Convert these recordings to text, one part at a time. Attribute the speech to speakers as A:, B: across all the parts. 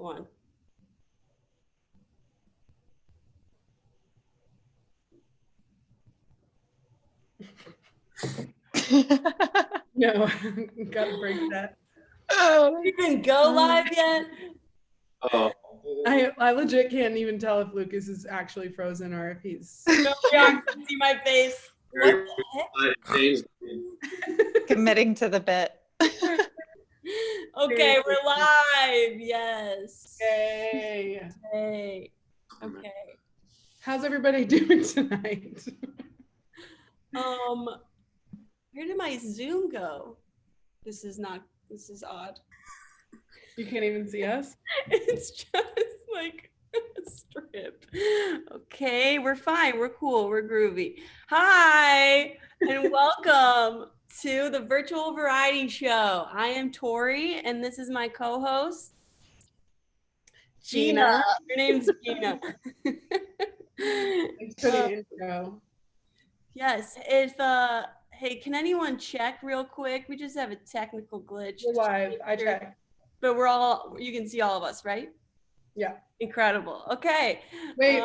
A: one.
B: No, gotta break that.
A: You didn't go live yet?
C: Oh,
B: I legit can't even tell if Lucas is actually frozen or if he's
A: No, y'all can see my face. What
C: very
A: the heck?
C: changed.
D: Committing to the bit.
A: Okay, we're live. Yes.
B: Yay.
A: Hey. Okay.
B: How's everybody doing tonight?
A: Where did my Zoom go? This is odd.
B: You can't even see us?
A: It's just like a strip. Okay, we're fine. We're cool. We're groovy. Hi, and welcome to the virtual variety show. I am Tori, and this is my co-host, Gina. Her name's Gina.
B: Thanks for the intro.
A: Yes, hey, can anyone check real quick? We just have a technical glitch.
B: We're live. I checked.
A: But you can see all of us, right?
B: Yeah.
A: Incredible. Okay.
B: Wait.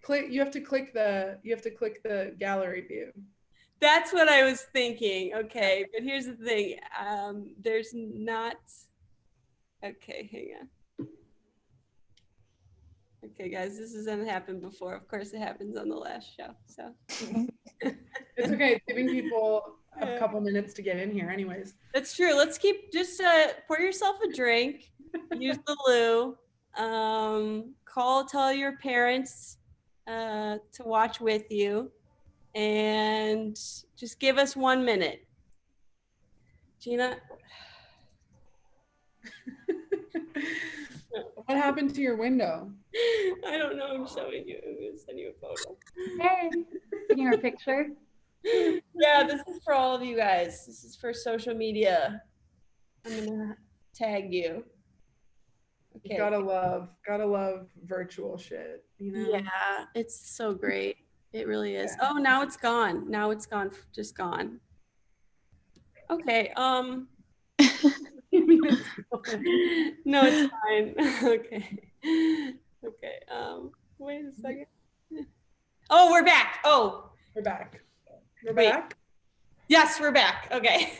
B: You have to click the gallery view.
A: That's what I was thinking. Okay, but here's the thing. There's not. Okay, hang on. Okay, guys, this hasn't happened before. Of course, it happens on the last show. So
B: It's okay. It's giving people a couple minutes to get in here, anyways.
A: that's true. Let's just pour yourself a drink. Use the loo. Tell your parents to watch with you, and just give us 1 minute. Gina.
B: What happened to your window?
A: I don't know. I'm showing you. I'm gonna send you a photo.
D: Hey, taking our picture.
A: Yeah, this is for all of you guys. This is for social media. I'm gonna tag you. Okay.
B: Gotta love virtual shit, you know?
A: Yeah, it's so great. It really is. Yeah. Oh, now it's gone. Now it's gone. Just gone. Okay. No, it's fine. Okay. Okay. Wait a second. Oh, we're back. Oh,
B: We're back. We're
A: Wait.
B: back.
A: Yes, we're back. Okay.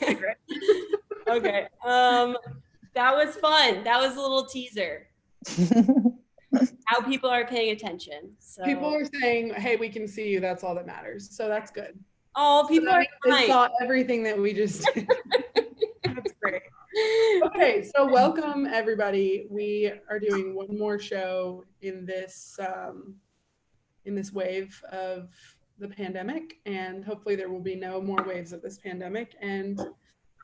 A: Okay. That was fun. That was a little teaser. How people are paying attention. So
B: People are saying, "Hey, we can see you." That's all that matters. So that's good.
A: Oh, people are
B: They
A: fine.
B: saw everything that we just did. That's great. Okay, so welcome everybody. We are doing one more show in this wave of the pandemic, and hopefully there will be no more waves of this pandemic, and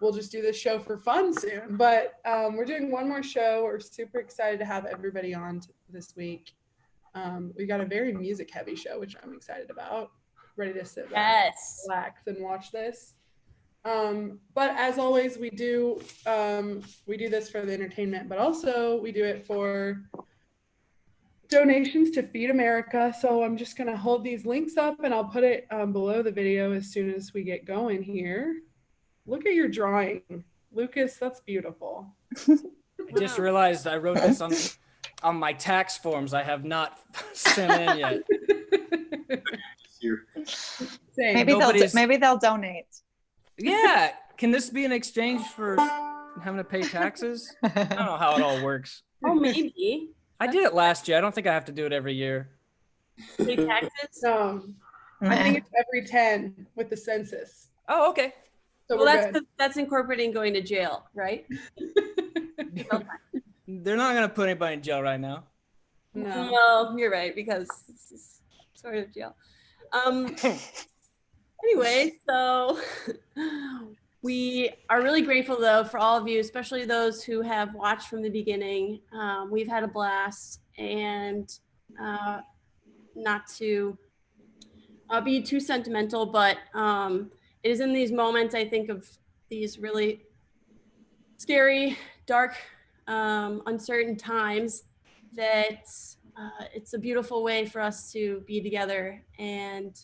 B: we'll just do this show for fun soon. But we're doing one more show. We're super excited to have everybody on this week. We got a very music heavy show, which I'm excited about. Ready to sit back, relax, and watch this. But as always, we do this for the entertainment, but also we do it for donations to Feed America. So I'm just gonna hold these links up and I'll put it below the video as soon as we get going here. Look at your drawing, Lucas. That's beautiful.
E: I just realized I wrote this on my tax forms. I have not sent in yet.
D: Maybe they'll donate.
E: Yeah, can this be an exchange for having to pay taxes? I don't know how it all works.
A: Oh, maybe.
E: I did it last year. I don't think I have to do it every year.
A: Pay taxes?
B: I think it's every 10 with the census.
E: Oh, okay.
B: So
A: well, that's incorporating going to jail, right?
E: They're not going to put anybody in jail right now.
A: No, you're right, because this is sort of jail. Anyway, so we are really grateful, though, for all of you, especially those who have watched from the beginning. We've had a blast, and not to be too sentimental, but it is in these moments, I think, of these really scary, dark, uncertain times that it's a beautiful way for us to be together and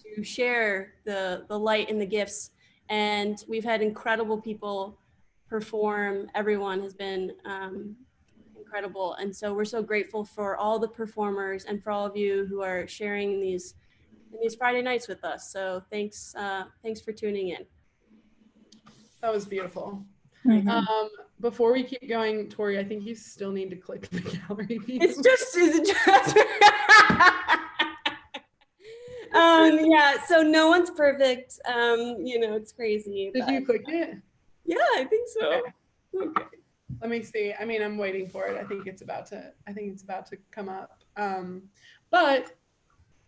A: to share the light and the gifts. And we've had incredible people perform. Everyone has been incredible. And so we're so grateful for all the performers and for all of you who are sharing in these Friday nights with us. So thanks for tuning in.
B: That was beautiful.
D: Mhm.
B: Before we keep going, Tori, I think you still need to click the gallery view.
A: Is it just yeah, so no one's perfect. It's crazy.
B: Did you click it?
A: Yeah, I think so.
B: Okay. Let me see. I mean, I'm waiting for it. I think it's about to come up. But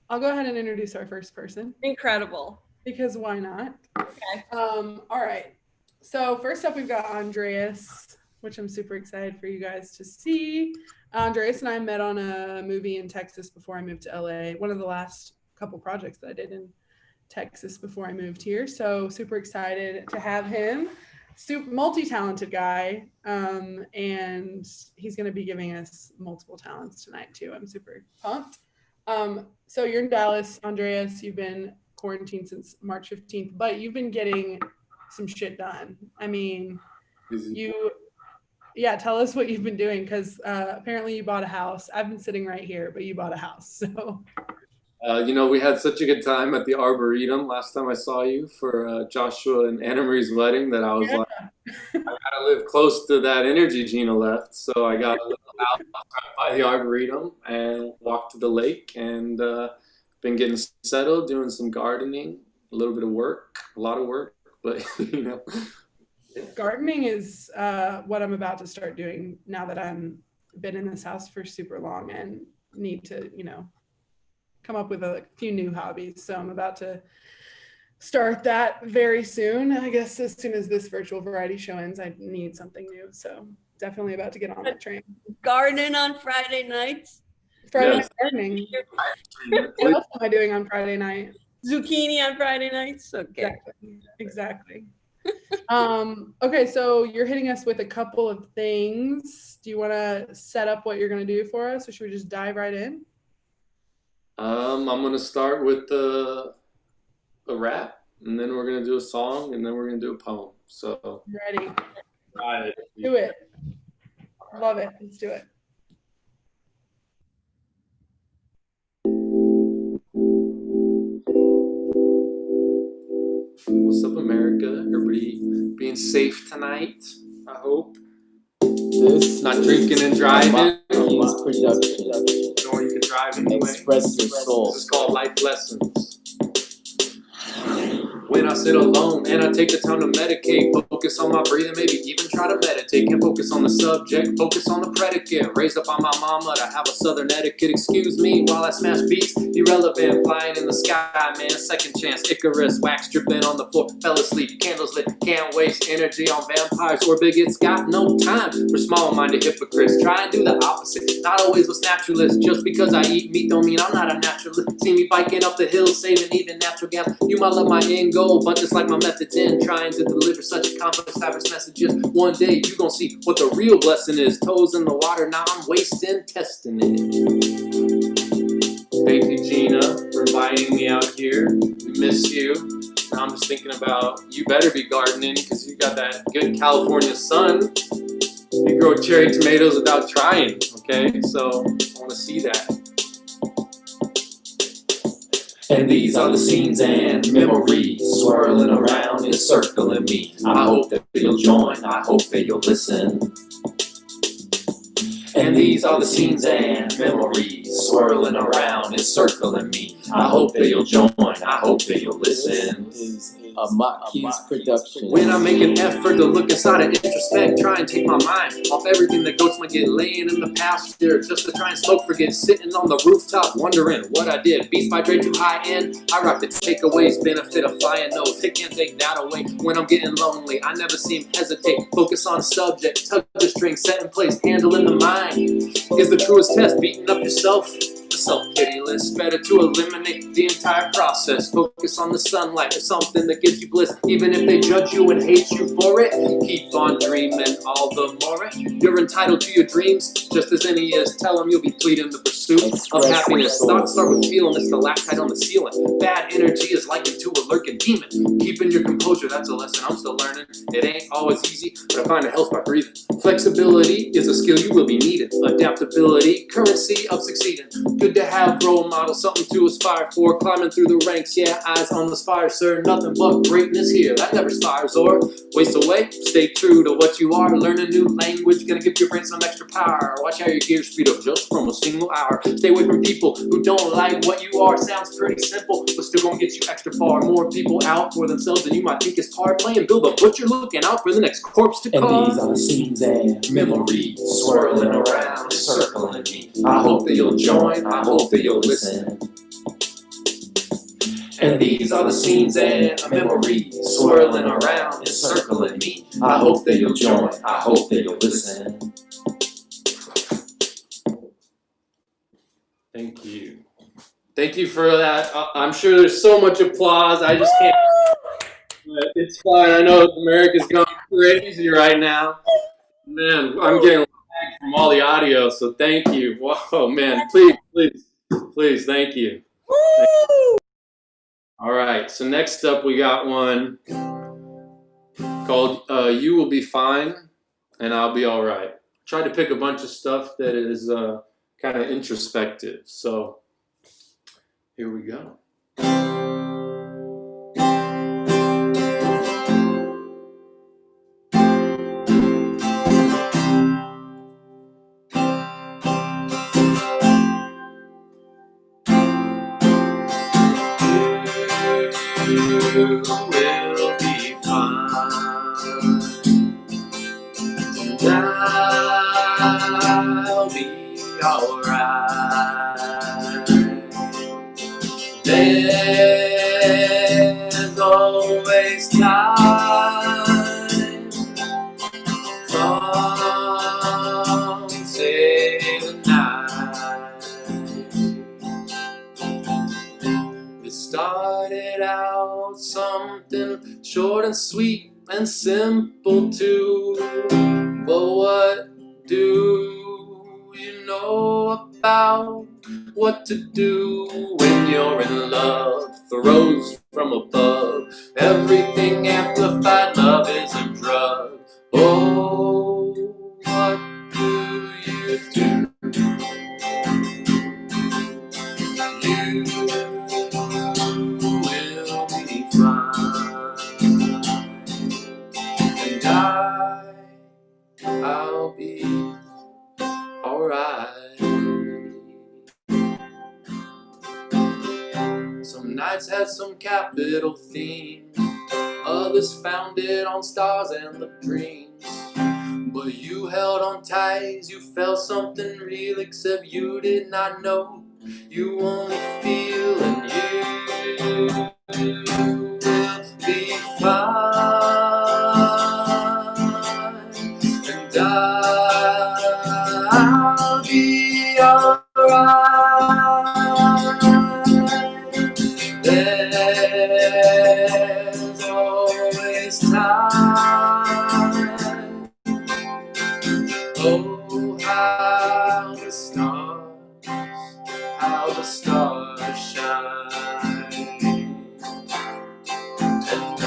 B: I'll go ahead and introduce our first person.
A: Incredible.
B: Because why not?
A: Okay.
B: All right. So first up, we've got Andreas, which I'm super excited for you guys to see. Andreas and I met on a movie in Texas before I moved to LA. One of the last couple projects that I did in Texas before I moved here. So super excited to have him. Multi-talented guy. And he's going to be giving us multiple talents tonight too. I'm super pumped. So you're in Dallas, Andreas. You've been quarantined since March 15th, but you've been getting some shit done. I mean, tell us what you've been doing, because apparently you bought a house. I've been sitting right here, but you bought a house. So
C: we had such a good time at the Arboretum last time I saw you for Joshua and Anna Marie's wedding that I was like, I gotta live close to that energy Gina left. So I got a little out by the Arboretum and walked to the lake, and been getting settled, doing some gardening, a little bit of work, a lot of work, but
B: Gardening is what I'm about to start doing now that I'm been in this house for super long and need to, come up with a few new hobbies. So I'm about to start that very soon. I guess as soon as this virtual variety show ends, I need something new. So definitely about to get on that train.
A: Garden on Friday nights.
B: Friday
C: Yes.
B: night gardening. What else am I doing on Friday night?
A: Zucchini on Friday nights. Okay.
B: Exactly. Okay, so you're hitting us with a couple of things. Do you want to set up what you're going to do for us, or should we just dive right in?
C: I'm gonna start with a rap, and then we're gonna do a song, and then we're gonna do a poem. So
B: Ready.
C: right.
B: Do it. Love it. Let's do it.
C: What's up, America? Everybody being safe tonight, I hope.
F: This
C: Not drinking and driving.
F: Hercules production.
C: Or you can drive anyway.
F: Express your soul.
C: This is called Life Lessons. When I sit alone and I take the time to medicate, focus on my breathing, maybe even try to meditate. Can't focus on the subject, focus on the predicate. Raised up by my mama to have a southern etiquette. Excuse me while I smash beats, irrelevant, flying in the sky, man. Second chance, Icarus, wax dripping on the floor. Fell asleep, candles lit, can't waste energy on vampires or bigots. Got no time for small-minded hypocrites. Try and do the opposite, not always what's naturalist. Just because I eat meat don't mean I'm not a naturalist. See me biking up the hill, saving even natural gas. You might love my end goal, but just like my methods in trying to deliver such a complex diverse messages. One day you gon' see what the real blessing is. Toes in the water, now I'm wasting, testing it. Thank you, Gina, for inviting me out here. We miss you. Now I'm just thinking about, you better be gardening because you got that good California sun. You grow cherry tomatoes without trying, okay? So I want to see that.
F: And these are the scenes and memories swirling around and circling me. I hope that you'll join, I hope that you'll listen. And these are the scenes and memories swirling around and circling me. I hope that you'll join, I hope that you'll listen. This is a Hercules production.
C: When I make an effort to look inside and introspect, try and take my mind off everything that goats might get laying in the pasture, just to try and smoke, forget sitting on the rooftop wondering what I did. Beats by Dre too high end, I rock the takeaways, benefit of flying nose. They can't take that away. When I'm getting lonely, I never seem hesitate. Focus on subject, tug the string, set in place, handling the mind is the truest test. Beating up yourself, the self-pity list. Better to eliminate the entire process. Focus on the sunlight or something that gives you bliss. Even if they judge you and hate you for it, keep on dreaming all the more. You're entitled to your dreams just as any is. Tell them you'll be pleading the pursuit. pursuit of happiness. Thoughts start with feeling the stalactite on the ceiling. Bad energy is likened to a lurking demon. Keeping your composure, that's a lesson I'm still learning. It ain't always easy, but I find it helps by breathing. Flexibility is a skill you will be needing. Adaptability, currency of succeeding. Good to have role models, something to aspire for. Climbing through the ranks, yeah, eyes on the spire, sir. Nothing but greatness here, that never spires or waste away. Stay true to what you are. Learn a new language, gonna give your brain some extra power. Watch how your gears speed up just from a single hour. Stay away from people who don't like what you are. Sounds pretty simple, but still gonna get you extra far. More people out for themselves than you might think is par. Playing build a butcher, looking out for the next corpse to carve.
F: And these are the scenes and memories swirling around, circling me. I hope that you'll join, I hope that you'll listen. And these are the scenes and memories swirling around and circling me. I hope that you'll join, I hope that you'll listen.
C: Thank you. Thank you for that. I'm sure there's so much applause. I just can't. But it's fine. I know America's going crazy right now. Man, I'm getting lag from all the audio, so thank you. Whoa, man. Please, thank you. All right, so next up we got one called You Will Be Fine and I'll Be All Right. Tried to pick a bunch of stuff that is kind of introspective. So here we go. You will be fine, and I'll be alright. There's always time. Come say goodnight. It started out something short and sweet and simple too. But what do you know about what to do when you're in love? Throws from above, everything amplified, love is a drug. Oh, what do you do? You will be fine, and I'll be alright. Some nights had some capital themes, others found it on stars and the dreams. But you held on tight, you felt something real, except you did not know. You only feel, and you will be fine, and I'll be alright. There's always time. Oh, how the stars shine. And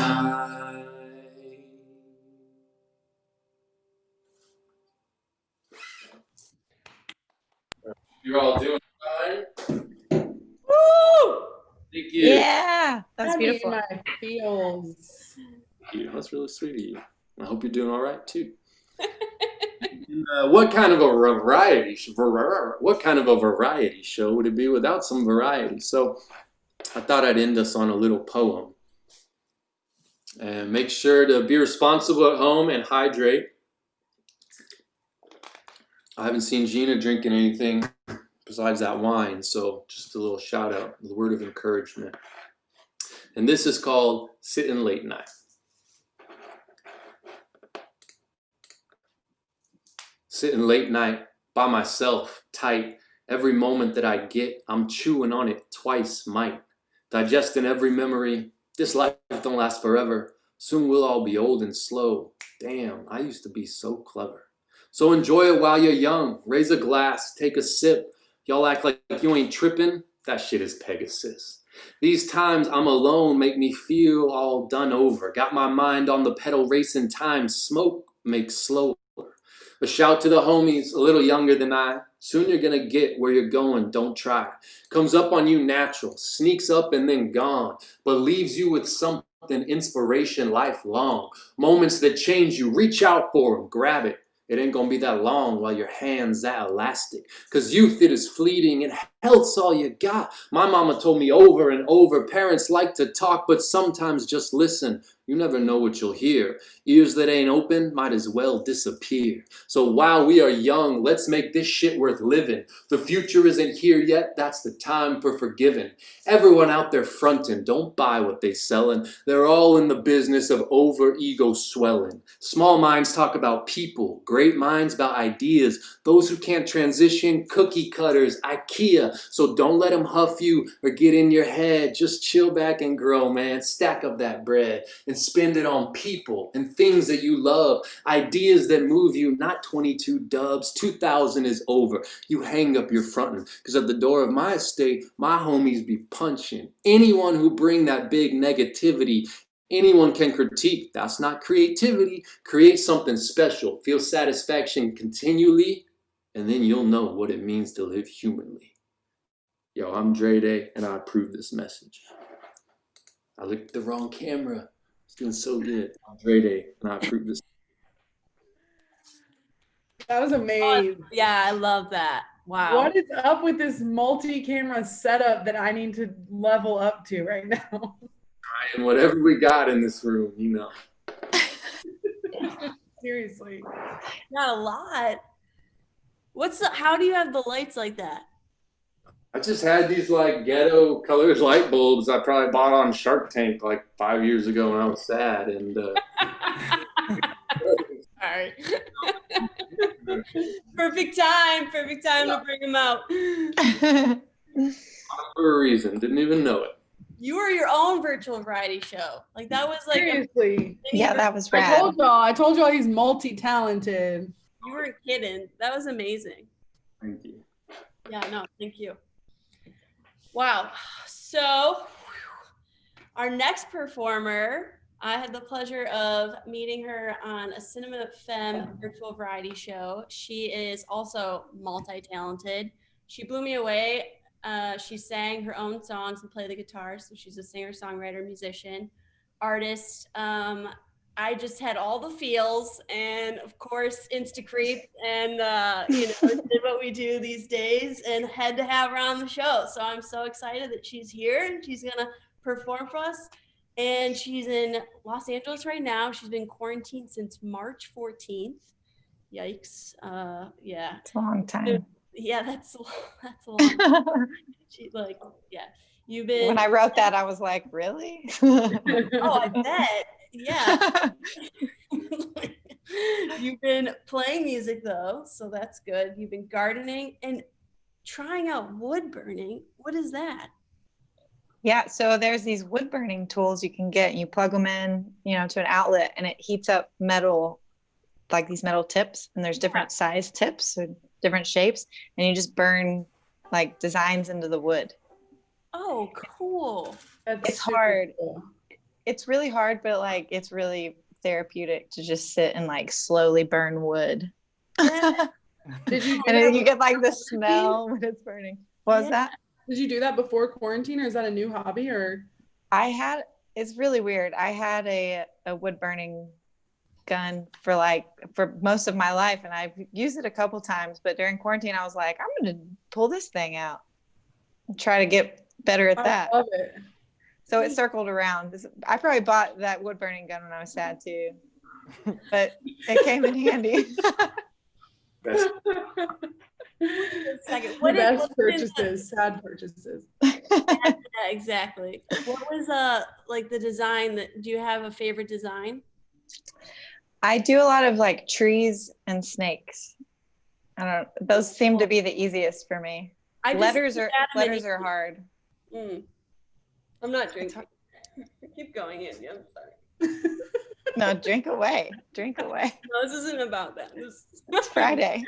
C: you're all doing fine?
A: Woo!
C: Thank you.
D: Yeah, that's
B: Happy in
D: beautiful.
B: my feels.
C: Thank you. That's really sweet of you. I hope you're doing all right too. What kind of a variety show would it be without some variety? So I thought I'd end us on a little poem. And make sure to be responsible at home and hydrate. I haven't seen Gina drinking anything besides that wine, so just a little shout out, a word of encouragement. And this is called Sitting Late Night. Sitting late night by myself, tight. Every moment that I get, I'm chewing on it twice, might. Digesting every memory. This life don't last forever. Soon we'll all be old and slow. Damn, I used to be so clever. So enjoy it while you're young. Raise a glass, take a sip. Y'all act like you ain't tripping. That shit is Pegasus. These times I'm alone make me feel all done over. Got my mind on the pedal racing time. Smoke makes slower. A shout to the homies a little younger than I. Soon you're gonna get where you're going, don't try. Comes up on you natural, sneaks up and then gone, but leaves you with something, inspiration lifelong. Moments that change you, reach out for them, grab it. It ain't gonna be that long while your hand's that elastic. Cause youth, it is fleeting and health's all you got. My mama told me over and over, parents like to talk, but sometimes just listen. You never know what you'll hear. Ears that ain't open might as well disappear. So while we are young, let's make this shit worth living. The future isn't here yet, that's the time for forgiving. Everyone out there fronting, don't buy what they selling. They're all in the business of over ego swelling. Small minds talk about people, great minds about ideas. Those who can't transition, cookie cutters, IKEA. So don't let them huff you or get in your head. Just chill back and grow, man. Stack up that bread and spend it on people and things that you love. Ideas that move you, not 22 dubs. 2000 is over. You hang up your frontin'. Cause at the door of my estate, my homies be punching. Anyone who bring that big negativity, anyone can critique. That's not creativity. Create something special. Feel satisfaction continually, and then you'll know what it means to live humanly. Yo, I'm Dre Day, and I approve this message. I looked at the wrong camera. It's doing so good. I'm Dre Day, and I approve this.
B: That was amazing.
A: Yeah, I love that. Wow.
B: What is up with this multi-camera setup that I need to level up to right now?
C: And whatever we got in this room, you know.
B: Seriously.
A: Not a lot. How do you have the lights like that?
C: I just had these like ghetto colored light bulbs I probably bought on Shark Tank like 5 years ago when I was sad. And
A: All right. Perfect time to bring them out.
C: for a reason, didn't even know it.
A: You were your own virtual variety show. Like that was like
B: Seriously.
D: Yeah, that was rad.
B: I told y'all he's multi-talented.
A: You weren't kidding. That was amazing.
C: Thank you.
A: Yeah, no, thank you. Wow. So our next performer, I had the pleasure of meeting her on a Cinema Femme virtual variety show. She is also multi-talented. She blew me away. She sang her own songs and played the guitar. So she's a singer, songwriter, musician, artist. I just had all the feels and of course Insta creep and did what we do these days and had to have her on the show. So I'm so excited that she's here and she's gonna perform for us. And she's in Los Angeles right now. She's been quarantined since March 14th. Yikes. Yeah.
D: It's a long time.
A: Yeah, that's a long time. You've been.
D: When I wrote that, I was like, really?
A: Oh, I bet. Yeah. You've been playing music though, so that's good. You've been gardening and trying out wood burning. What is that?
D: Yeah, so there's these wood burning tools you can get and you plug them in, to an outlet and it heats up metal, like these metal tips, and there's different size tips or different shapes, and you just burn like designs into the wood.
A: Oh, cool.
D: It's hard. Cool. It's really hard, but like it's really therapeutic to just sit and like slowly burn wood.
A: Yeah.
D: And then you get like the smell when it's burning. What was that?
B: Did you do that before quarantine, or is that a new hobby? Or
D: it's really weird. I had a wood burning gun for most of my life, and I've used it a couple times, but during quarantine I was like, I'm gonna pull this thing out and try to get better at that.
B: I love it.
D: So it circled around. I probably bought that wood burning gun when I was sad too, but it came in handy.
B: Best purchases, sad purchases.
A: Yeah, exactly. What was the design do you have a favorite design?
D: I do a lot of like trees and snakes. I don't know. Those seem to be the easiest for me. Letters are hard.
A: I'm not drinking. Keep going in. I'm sorry.
D: No, drink away. No,
A: this isn't about that.
D: It's Friday.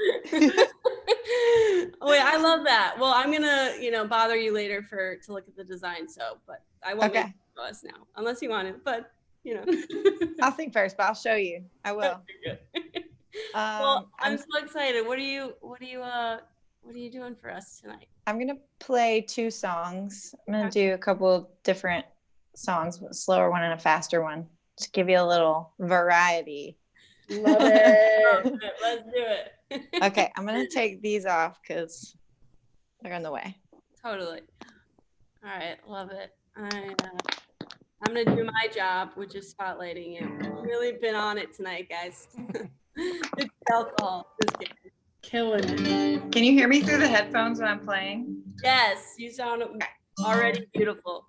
A: Oh wait, I love that. Well, I'm gonna, bother you later to look at the design. So, but I won't make
D: Okay.
A: it to us now, unless you want it. But
D: I'll think first, but I'll show you. I will.
A: Well, I'm
D: I'm
A: so excited. What are you doing for us tonight?
D: I'm gonna play 2 songs. I'm gonna do a couple different songs, a slower one and a faster one, to give you a little variety.
B: Love it.
A: Let's do it.
D: Okay, I'm gonna take these off because they're in the way.
A: Totally. All right, love it. I'm gonna do my job, which is spotlighting you. Really been on it tonight, guys. It's alcohol. Just kidding.
B: Killing it.
D: Can you hear me through the headphones when I'm playing?
A: Yes, you sound already beautiful.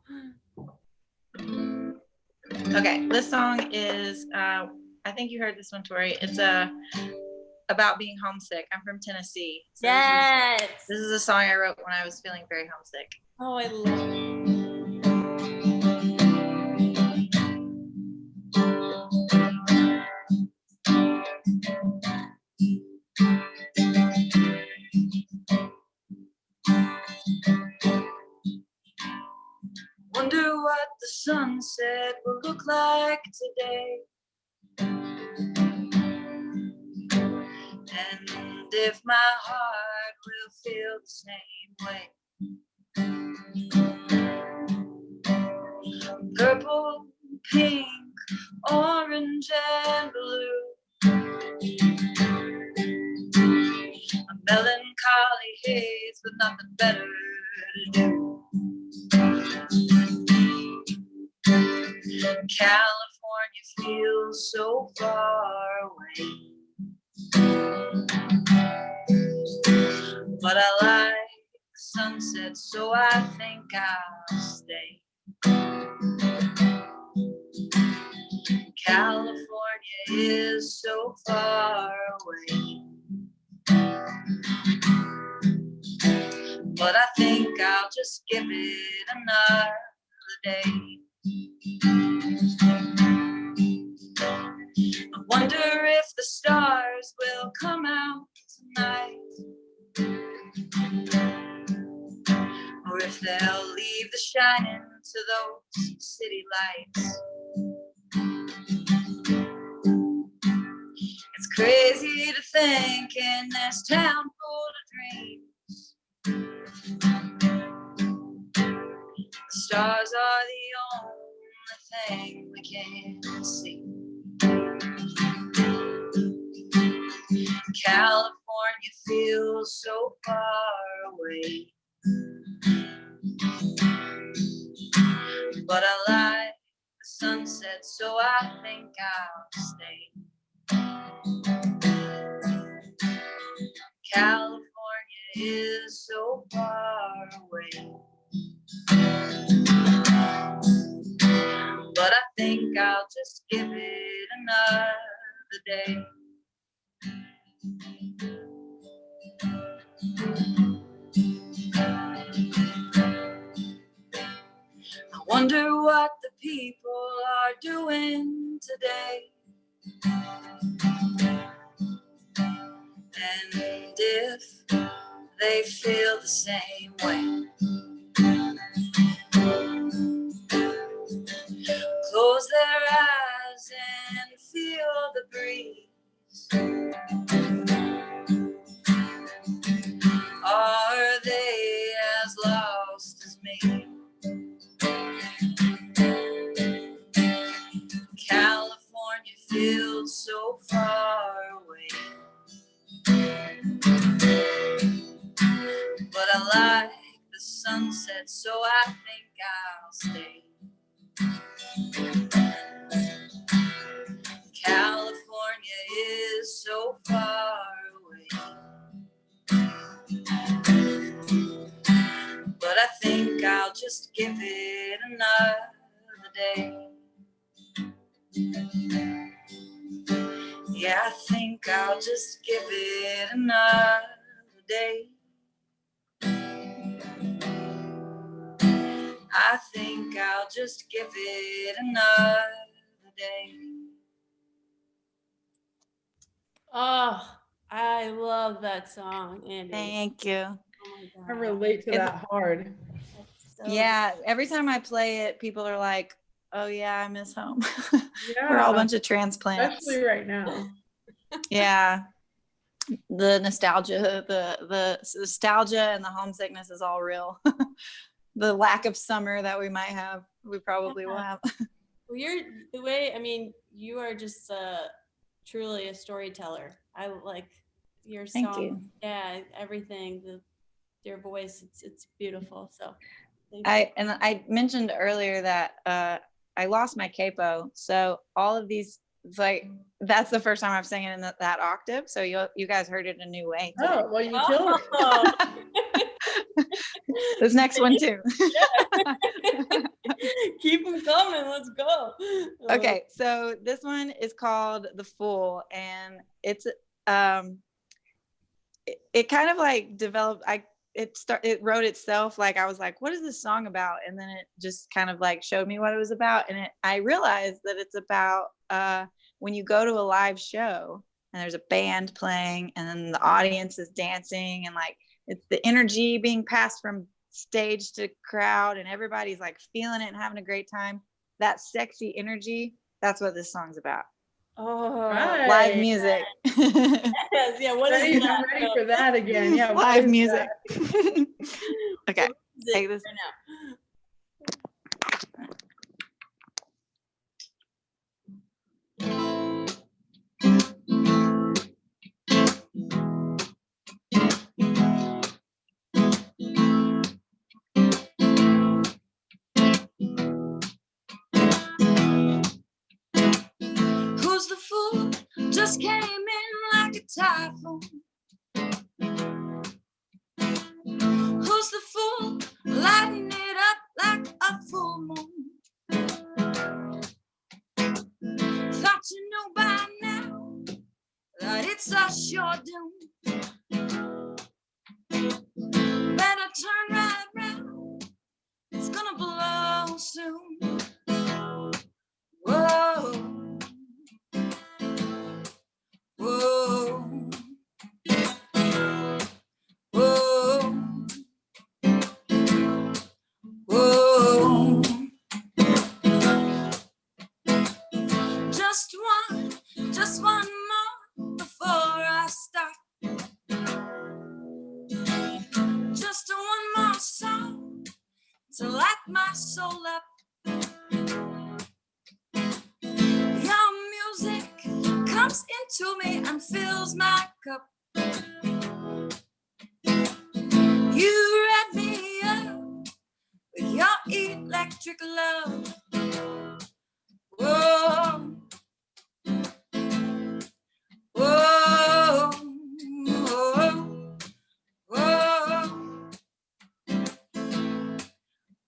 D: Okay, this song is I think you heard this one, Tori. It's about being homesick. I'm from Tennessee. So
A: Yes.
D: This is a song I wrote when I was feeling very homesick.
A: Oh, I love it.
D: Wonder what the sunset will look like today. And if my heart will feel the same way. Purple, pink, orange, and blue. A melancholy haze with nothing better to do. California feels so far away. But I like sunset, so I think I'll stay. California is so far away. But I think I'll just give it another day. I wonder if the stars will come out tonight, or if they'll leave the shining to those city lights. It's crazy to think in this town full of dreams, the stars are the only thing we can see. California feels so far away. But I like the sunset, so I think I'll stay. California is so far away. But I think I'll just give it another day. I wonder what the people are doing today. And if they feel the same way. Close their eyes and feel the breeze. Are they as lost as me? California feels so far away. But I like the sunset, so I think I'll stay. California is so far away. But I think I'll just give it another day. Yeah, I think I'll just give it another day. I think I'll just give it another day.
A: Oh, I love that song, Andy.
D: Thank you.
A: Oh my
B: I relate to that hard.
D: Yeah, every time I play it, people are like, "Oh yeah, I miss home."
B: Yeah.
D: We're all a bunch of transplants.
B: Especially right now.
D: Yeah, the nostalgia, the nostalgia and the homesickness is all real. The lack of summer that we might have, we probably will have.
A: Well, you are just truly a storyteller. I like your song.
D: Thank you.
A: Yeah, everything, your voice, it's beautiful. So thank you.
D: I mentioned earlier that I lost my capo, so all of these, like, that's the first time I've sang it in that octave. So you guys heard it a new way today.
B: Oh, well, you killed it.
D: This next one too.
A: Keep them coming. Let's go.
D: Okay, so this one is called "The Fool," and it's it kind of like developed. It wrote itself. Like, I was like, what is this song about? And then it just kind of like showed me what it was about, and I realized that it's about when you go to a live show and there's a band playing and then the audience is dancing, and like it's the energy being passed from stage to crowd and everybody's like feeling it and having a great time. That sexy energy, that's what this song's about.
A: Oh,
B: Right.
D: Live music.
A: yes, yeah. What is that?
B: I'm ready for that again. Yeah. what
D: Live
B: is
D: music. Okay,
A: Music
D: take this.
A: right now.
G: Who's the fool? Just came in like a typhoon. Who's the fool? Lighting it up like a full moon. Thought you know by now that it's a sure doom. Better turn right round. It's gonna blow soon. Whoa. Whoa, whoa, whoa. Just one more before I stop. Just one more song to light my soul up. Your music comes into me and fills my cup. You wrap me up with your electric love. Whoa, whoa, whoa, whoa,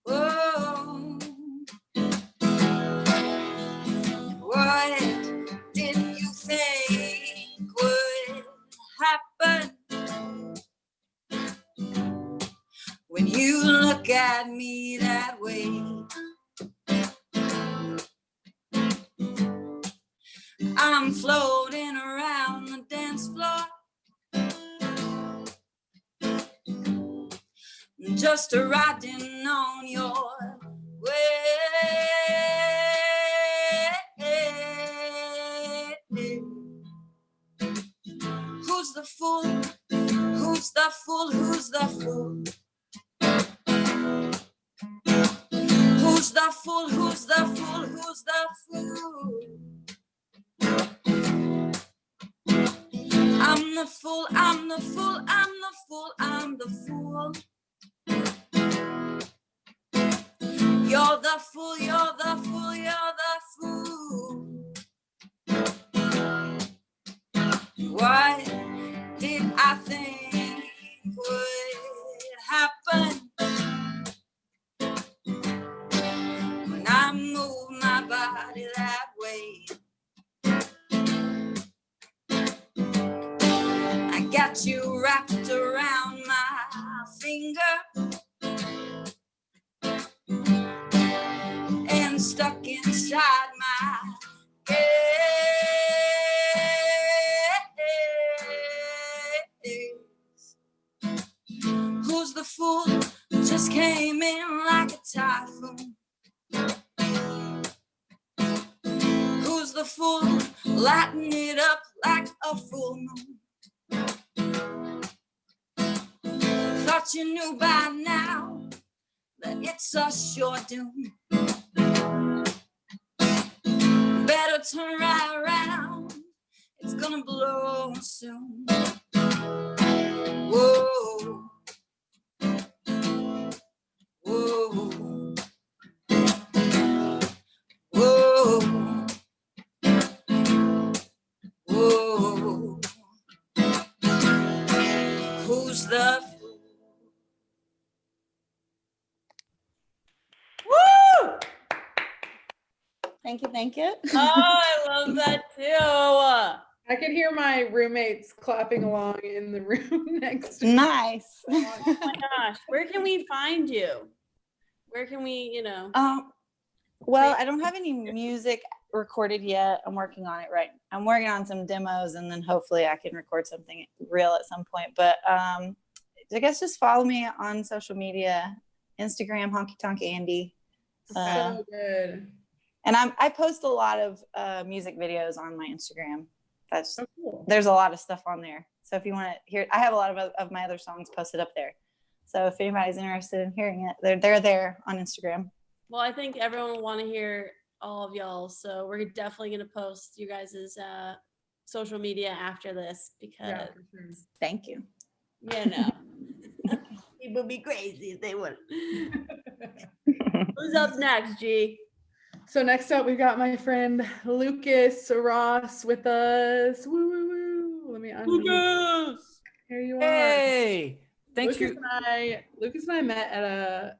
G: whoa. What did you think would happen when you look at me that way? I'm floating around the dance floor, just riding on your way. Who's the fool? Who's the fool? Who's the fool? Who's the fool? Who's the fool? Who's the fool? I'm the fool, I'm the fool, I'm the fool, I'm the fool. You're the fool, you're the fool, you're the fool. What did I think would happen when I move my body that way? I got you wrapped around my finger and stuck inside my head. Who's fool who just came in like a typhoon? Who's the fool lighting it up like a full moon? Thought you knew by now that it's a sure doom. Better turn right around, it's gonna blow soon. Whoa, whoa, whoa, whoa. Who's the fool?
A: Woo!
H: Thank you, thank you.
A: Oh, I love that too.
B: I could hear my roommates clapping along in the room next to me.
H: Nice.
A: Oh my gosh, where can we find you? Where can we,
H: Well, I don't have any music recorded yet. I'm working on it I'm working on some demos, and then hopefully I can record something real at some point. But I guess just follow me on social media, Instagram, Honky Tonk Andy.
B: So good.
H: And I post a lot of music videos on my Instagram. That's
B: So cool.
H: There's a lot of stuff on there. So if you want to hear, I have a lot of my other songs posted up there. So if anybody's interested in hearing it, they're there on Instagram.
A: Well, I think everyone will want to hear all of y'all. So we're definitely going to post you guys' social media after this because,
B: Yeah, for sure.
H: Thank you.
A: People be crazy if they would. Who's up next, G?
B: So next up, we've got my friend Lucas Ross with us. Woo, woo, woo. Let me unmute.
A: Lucas!
B: Here you are.
E: Hey, thanks
B: Lucas
E: for.
B: Lucas and I met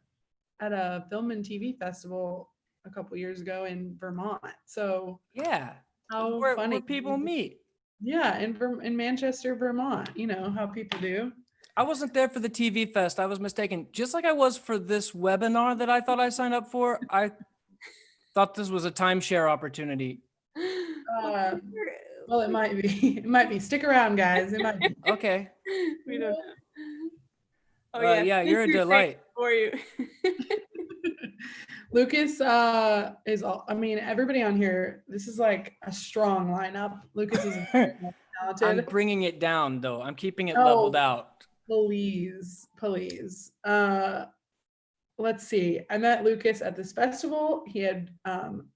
B: at a film and TV festival a couple years ago in Vermont. So
E: Yeah,
B: how
E: where
B: funny
E: people meet.
B: Yeah, in Manchester, Vermont. You know how people do.
E: I wasn't there for the TV fest. I was mistaken. Just like I was for this webinar that I thought I signed up for. I thought this was a timeshare opportunity.
B: Well, it might be. It might be. Stick around, guys. It might be.
E: Okay.
A: We don't know. Oh
E: Yeah, you're a delight.
A: For you.
B: Lucas is all, I mean, everybody on here, this is like a strong lineup. Lucas is very
E: I'm
B: talented.
E: bringing it down though. I'm keeping it
B: Oh.
E: leveled out.
B: Please. Let's see. I met Lucas at this festival. He had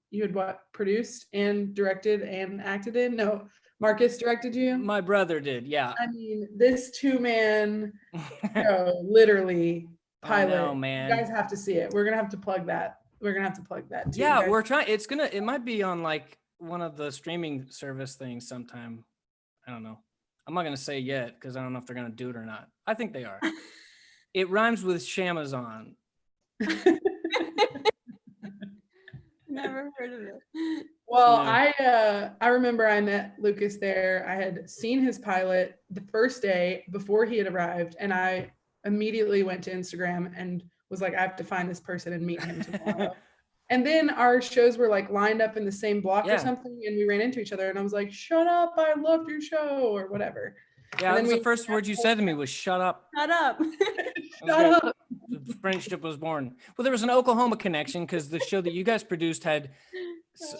B: you had produced and directed and acted in? No, Marcus directed you?
E: My brother did, yeah.
B: I mean, this 2-man show, literally pilot.
E: I know, man.
B: You guys have to see it. We're gonna have to plug that. We're gonna have to plug that too.
E: Yeah,
B: Guys,
E: we're trying. It might be on like one of the streaming service things sometime. I don't know. I'm not gonna say yet because I don't know if they're gonna do it or not. I think they are. It rhymes with Shamazon.
A: Never heard of it.
B: Well,
E: Yeah.
B: I remember I met Lucas there. I had seen his pilot the first day before he had arrived, and I immediately went to Instagram and was like, I have to find this person and meet him tomorrow. And then our shows were like lined up in the same block
E: Yeah.
B: or something, and we ran into each other, and I was like, shut up, I loved your show, or whatever.
E: Yeah,
B: And
E: that
B: then
E: was the
B: we-
E: first word you said to me was "shut up."
A: Shut up.
B: Shut up.
E: The friendship was born. Well, there was an Oklahoma connection because the show that you guys produced had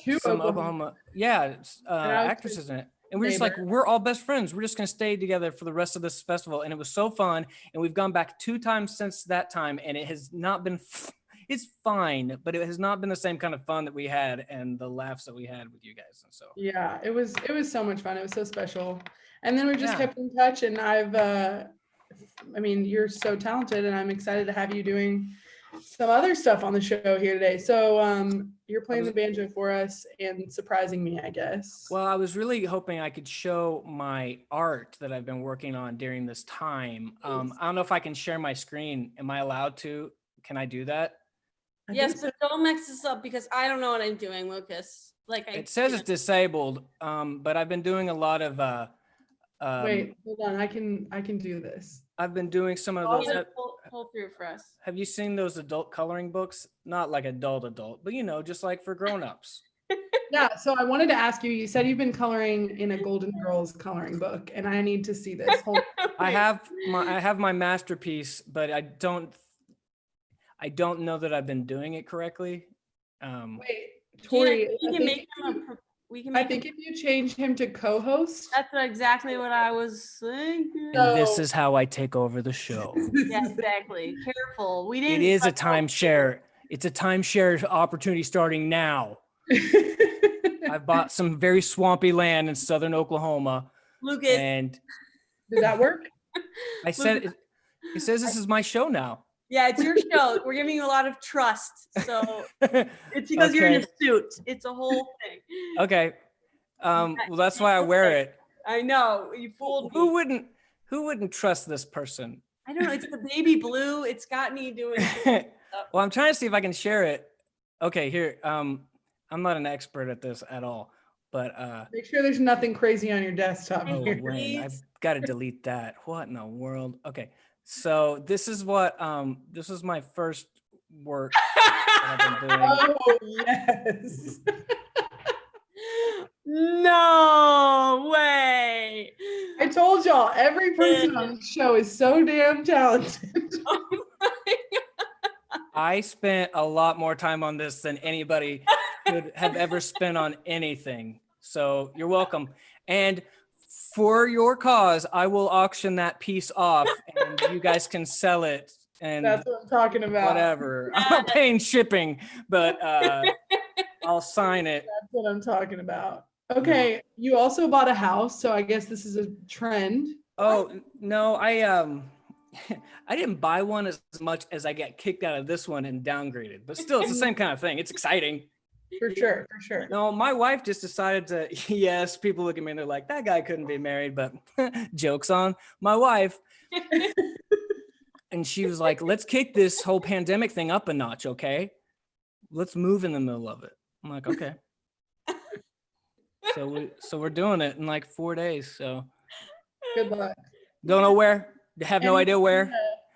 B: Two
E: some
B: Oklahoma-
E: Oklahoma, actresses in it. And we're just like,
B: neighbor.
E: we're all best friends. We're just going to stay together for the rest of this festival. And it was so fun. And we've gone back 2 times since that time. And it has not been, it's fine, but it has not been the same kind of fun that we had and the laughs that we had with you guys. And so,
B: Yeah, it was so much fun. It was so special. And then we just
E: Yeah.
B: kept in touch, and I mean, you're so talented, and I'm excited to have you doing some other stuff on the show here today. So you're playing the banjo for us and surprising me, I guess.
E: well, I was really hoping I could show my art that I've been working on during this time. I don't know if I can share my screen. Am I allowed to? Can I do that?
B: I
A: Yes,
B: think so.
A: but don't mix this up because I don't know what I'm doing, Lucas.
E: It says it's disabled, but I've been doing a lot of
B: Wait, hold on. I can do this.
E: I've been doing some of
A: Oh,
E: those.
A: pull through for us.
E: Have you seen those adult coloring books? Not like adult, but just like for grown-ups.
B: Yeah, so I wanted to ask you, you said you've been coloring in a Golden Girls coloring book, and I need to see this. Hold
E: I have my masterpiece, but I don't know that I've been doing it correctly.
B: Wait,
A: Gina,
B: Tori,
A: we
B: I
A: can
B: think,
A: make him we can
B: I
A: make
B: think if you change him to co-host,
A: that's exactly what I was thinking.
E: And this
B: So-
E: is how I take over the show.
A: Yeah, exactly. Careful. We didn't.
E: It is a
A: let go.
E: timeshare. It's a timeshare opportunity starting now. I've bought some very swampy land in southern Oklahoma,
A: Lucas.
E: and
B: Did that work?
E: I said it says this is my show now.
A: Yeah, it's your show. We're giving you a lot of trust. So it's because you're in a
E: Okay.
A: suit. It's a whole thing.
E: Okay. Well, that's why I wear it.
A: I know. You fooled
E: Who
A: me.
E: wouldn't trust this person?
A: I don't know. It's the baby blue. It's got me doing stuff.
E: Well, I'm trying to see if I can share it. Okay, here. I'm not an expert at this at all, but
B: Make sure there's nothing crazy on your desktop.
E: oh,
B: here.
E: when I've got to delete that. What in the world? Okay, so this is what this is my first work that I've been doing.
B: Oh yes.
A: No way.
B: I told y'all, every person on the show is so damn talented.
E: I spent a lot more time on this than anybody could have ever spent on anything. So you're welcome. And for your cause, I will auction that piece off and you guys can sell it and
B: That's what I'm talking about.
E: whatever. I'm not paying shipping, but I'll sign it.
B: That's what I'm talking about. Okay, you also bought a house, so I guess this is a trend.
E: Oh, no, I didn't buy one as much as I got kicked out of this one and downgraded, but still it's the same kind of thing. It's exciting.
B: For sure, for sure.
E: No, my wife just decided to, yes, people look at me and they're like, that guy couldn't be married, but joke's on my wife. And she was like, let's kick this whole pandemic thing up a notch, okay? Let's move in the middle of it. I'm like, okay. So we're doing it in like 4 days. So
B: Good luck.
E: don't know where, have no
B: Any-
E: idea where.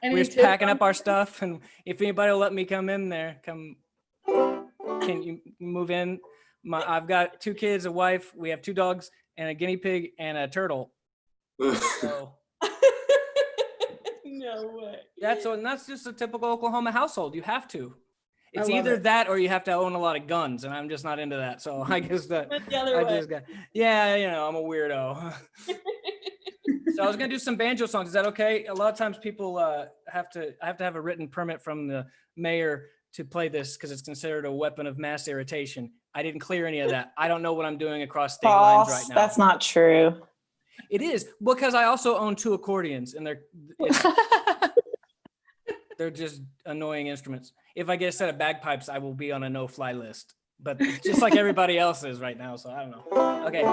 B: Any
E: We're just
B: tips
E: packing
B: on-
E: up our stuff, and if anybody will let me come in there, can you move in? I've got 2 kids, a wife, we have 2 dogs, and a guinea pig and a turtle. So
A: No way.
E: that's just a typical Oklahoma household. You have to. It's
B: I love
E: either
B: it.
E: that or you have to own a lot of guns, and I'm just not into that. So I guess that
A: Went the other
E: I
A: way.
E: just got, yeah, I'm a weirdo. So I was gonna do some banjo songs. Is that okay? A lot of times people I have to have a written permit from the mayor to play this because it's considered a weapon of mass irritation. I didn't clear any of that. I don't know what I'm doing across state lines right
H: False.
E: now.
H: That's not true.
E: It is because I also own 2 accordions, and they're just annoying instruments. If I get a set of bagpipes, I will be on a no-fly list. But just like everybody else is right now, so I don't know. Okay,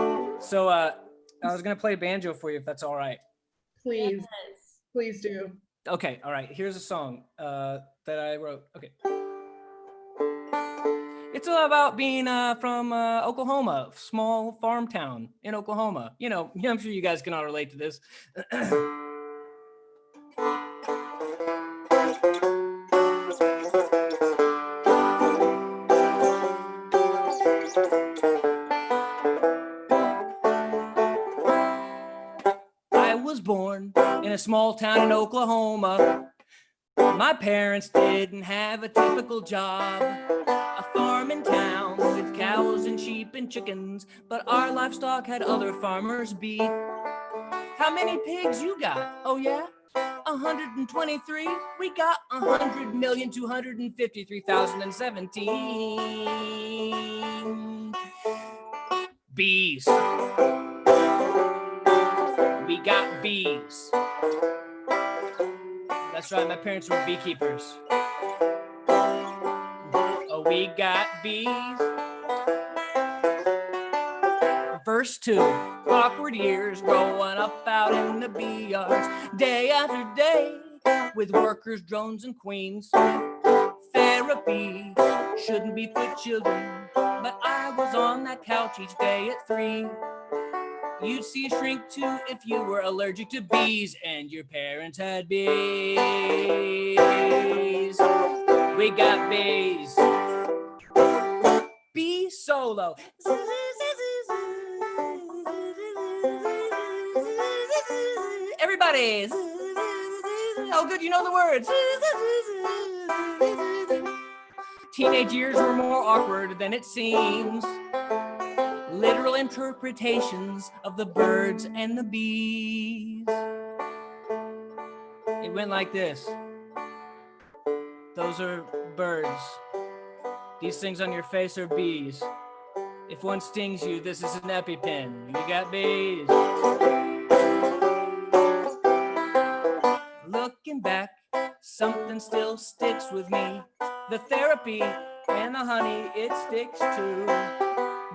E: so I was gonna play banjo for you if that's all right.
B: Please,
A: Yes.
B: please do.
E: Okay, all right. Here's a song that I wrote. Okay. It's all about being from Oklahoma, small farm town in Oklahoma. I'm sure you guys can all relate to this. I was born in a small town in Oklahoma. My parents didn't have a typical job. A farm in town with cows and sheep and chickens, but our livestock had other farmers beat. How many pigs you got? Oh yeah? 123. We got 100,253,017 bees. We got bees. That's right, my parents were beekeepers. Oh, we got bees. Verse 2, awkward years growing up out in the bee yards, day after day, with workers, drones, and queens. Therapy shouldn't be for children, but I was on that couch each day at 3. You'd see a shrink too if you were allergic to bees and your parents had bees. We got bees. Bee solo. Everybody. everybody. Oh, good, you know the words. Teenage years were more awkward than it seems. Literal interpretations of the birds and the bees. It went like this. Those are birds. These things on your face are bees. If one stings you, this is an EpiPen. You got bees. Looking back, something still sticks with me. The therapy and the honey it sticks to.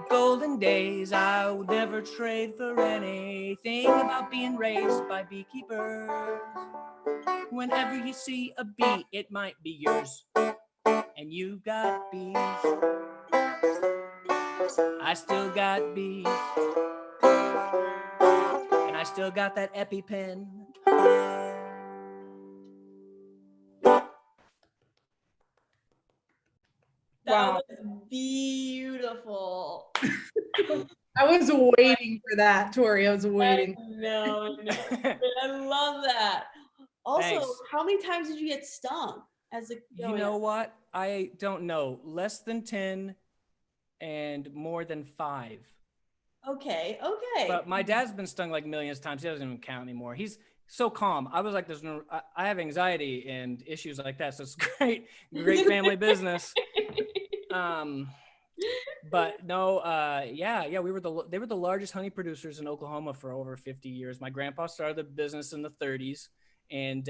E: Golden days I would never trade for anything about being raised by beekeepers. Whenever you see a bee, it might be yours. And you got bees. I still got bees. And I still got that EpiPen.
A: That was beautiful.
B: I was waiting for that, Tori. I was waiting.
A: No. I love that. Also,
E: Thanks.
A: how many times did you get stung as a
E: You know what? I don't know. Less than 10 and more than 5.
A: Okay.
E: But my dad's been stung like millions of times. He doesn't even count anymore. He's so calm. I was like, I have anxiety and issues like that. So it's great family business. But no, they were the largest honey producers in Oklahoma for over 50 years. My grandpa started the business in the 30s, and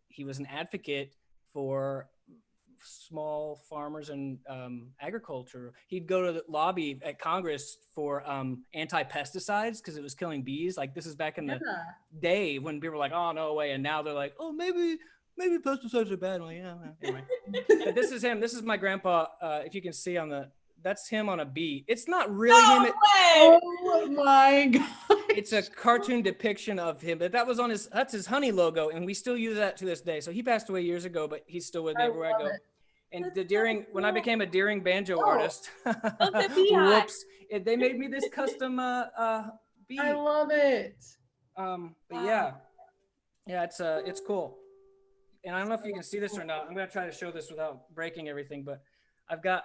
E: he was an advocate for small farmers and agriculture. He'd go to the lobby at Congress for anti-pesticides because it was killing bees. Like this is back in the day when people were like, "Oh, no way," and now they're like, "Oh, maybe pesticides are bad." Well, yeah. Anyway, but this is him. This is my grandpa. If you can see that's him on a bee. It's not really him.
B: Oh my God.
E: It's a cartoon depiction of him, but that's his honey logo, and we still use that to this day. So he passed away years ago, but he's still with me everywhere I go. And when I became a Deering banjo artist, whoops, they made me this custom bee.
B: I love it.
E: But yeah, it's cool. And I don't know if you can see this or not. I'm gonna try to show this without breaking everything, but I've got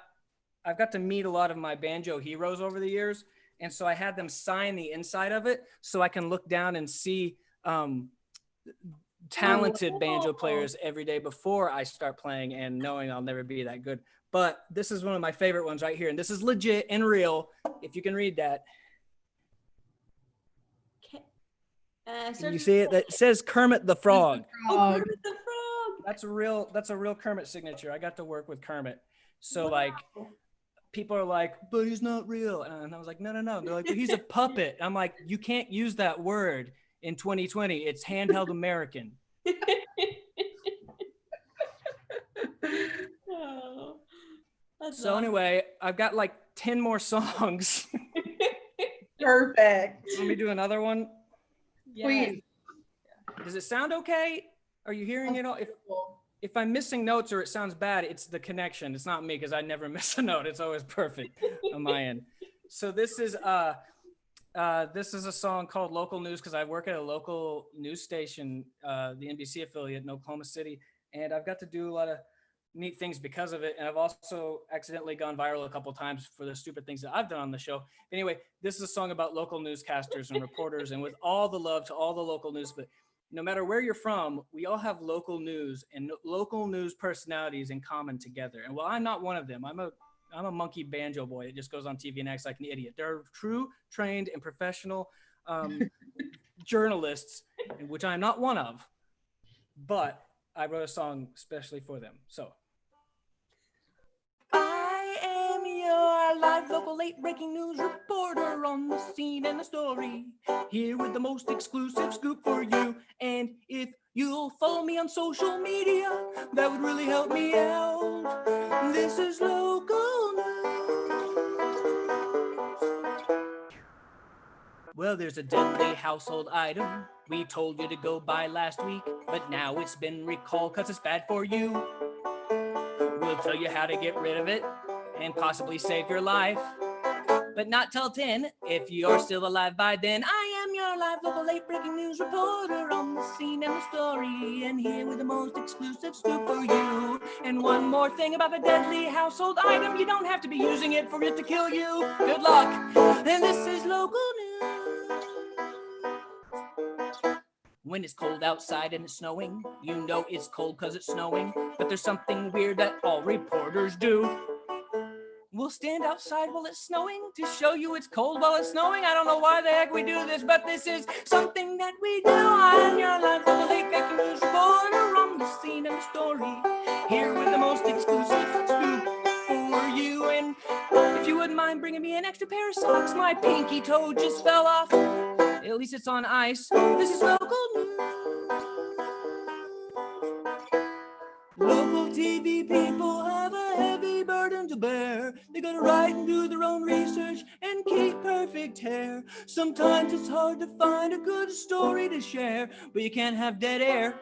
E: to meet a lot of my banjo heroes over the years. And so I had them sign the inside of it so I can look down and see talented banjo players every day before I start playing and knowing I'll never be that good. But this is one of my favorite ones right here. And this is legit and real, if you can read that. Can you see it? That says Kermit the Frog.
A: Kermit the Frog.
E: That's a real Kermit signature. I got to work with Kermit. So like people are like, but he's not real. And I was like, no. They're like, but he's a puppet. I'm like, you can't use that word in 2020. It's handheld American. So anyway, I've got like 10 more songs.
B: Perfect.
E: Let me do another one.
A: Yes.
B: Please.
E: Does it sound okay? Are you hearing it all? If I'm missing notes or it sounds bad, it's the connection. It's not me because I never miss a note. It's always perfect on my end. So this is a song called Local News because I work at a local news station, the NBC affiliate in Oklahoma City, and I've got to do a lot of neat things because of it. And I've also accidentally gone viral a couple of times for the stupid things that I've done on the show. Anyway, this is a song about local newscasters and reporters, and with all the love to all the local news, but no matter where you're from, we all have local news and local news personalities in common together. And while I'm not one of them, I'm a monkey banjo boy that just goes on TV and acts like an idiot. There are true, trained, and professional journalists, which I'm not one of, but I wrote a song especially for them. So. I am your live local late breaking news reporter on the scene and the story, here with the most exclusive scoop for you. And if you'll follow me on social media, that would really help me out. This is local news. Well, there's a deadly household item we told you to go buy last week, but now it's been recalled because it's bad for you. We'll tell you how to get rid of it and possibly save your life, but not till 10 if you're still alive by then. I am your your live local late breaking news reporter on the scene and the story, and here with the most exclusive scoop for you. And one more thing about the deadly household item, you don't have to be using it for it to kill you. Good luck. And this is local news. When it's cold outside and it's snowing, you know it's cold because it's snowing, but there's something weird that all reporters do. We'll stand outside while it's snowing to show you it's cold while it's snowing. I don't know why the heck we do this, but this is something that we do. I'm your live local late breaking news reporter on the scene and the story, here with the most exclusive scoop for you. And if you wouldn't mind bringing me an extra pair of socks, my pinky toe just fell off. At least it's on ice. This is local news. Local TV people have a heavy burden to bear. They gotta write and do their own research and keep perfect hair. Sometimes it's hard to find a good story to share, but you can't have dead air.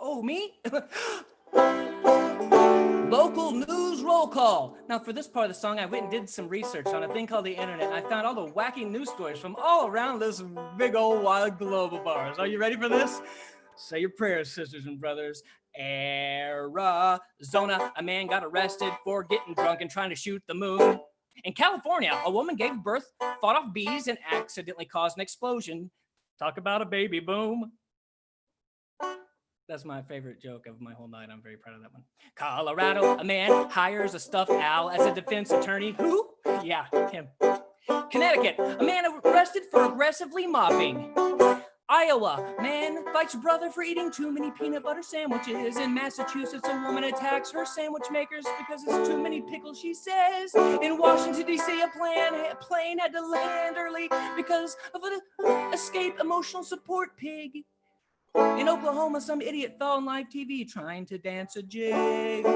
E: Oh, me? Local news roll call. Now, for this part of the song, I went and did some research on a thing called the internet, and I found all the wacky news stories from all around this big old wide globe of ours. Are you ready for this? Say your prayers, sisters and brothers. Arizona, a man got arrested for getting drunk and trying to shoot the moon. In California, a woman gave birth, fought off bees, and accidentally caused an explosion. Talk about a baby boom. That's my favorite joke of my whole night. I'm very proud of that one. Colorado, a man hires a stuffed owl as a defense attorney. Who? Yeah, him. Connecticut, a man arrested for aggressively mopping. Iowa, man fights brother for eating too many peanut butter sandwiches. In Massachusetts, a woman attacks her sandwich makers because it's too many pickles, she says. In Washington, D.C., a plane had to land early because of an escape emotional support pig. In Oklahoma, some idiot fell on live TV trying to dance a jig.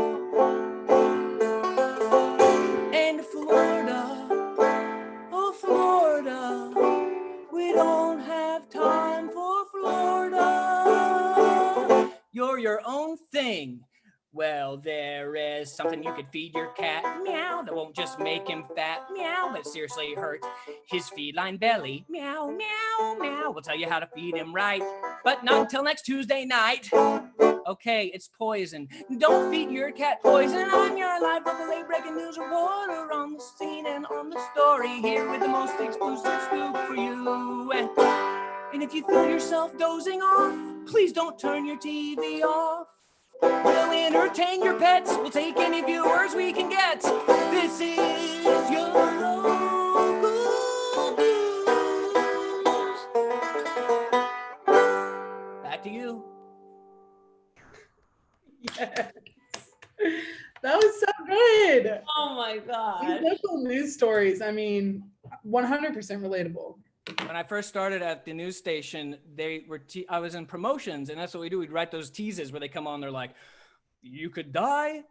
E: And Florida, oh Florida, we don't have time for Florida. You're your own thing. Well, there is something you could feed your cat, meow, that won't just make him fat, meow, but seriously hurt his feline belly, meow, meow, meow. We'll tell you how to feed him right, but not until next Tuesday night. Okay, it's poison. Don't feed your cat poison. I'm your live local late breaking news reporter on the scene and on the story, here with the most exclusive scoop for you. And if you feel yourself dozing off, please don't turn your TV off. We'll entertain your pets. We'll take any viewers we can get. This is your local news. Back to you.
B: Yes. That was so good.
A: Oh my
B: These
A: god.
B: local news stories, I mean, 100% relatable.
E: When I first started at the news station, I was in promotions, and that's what we do. We'd write those teases where they come on, they're like, you could die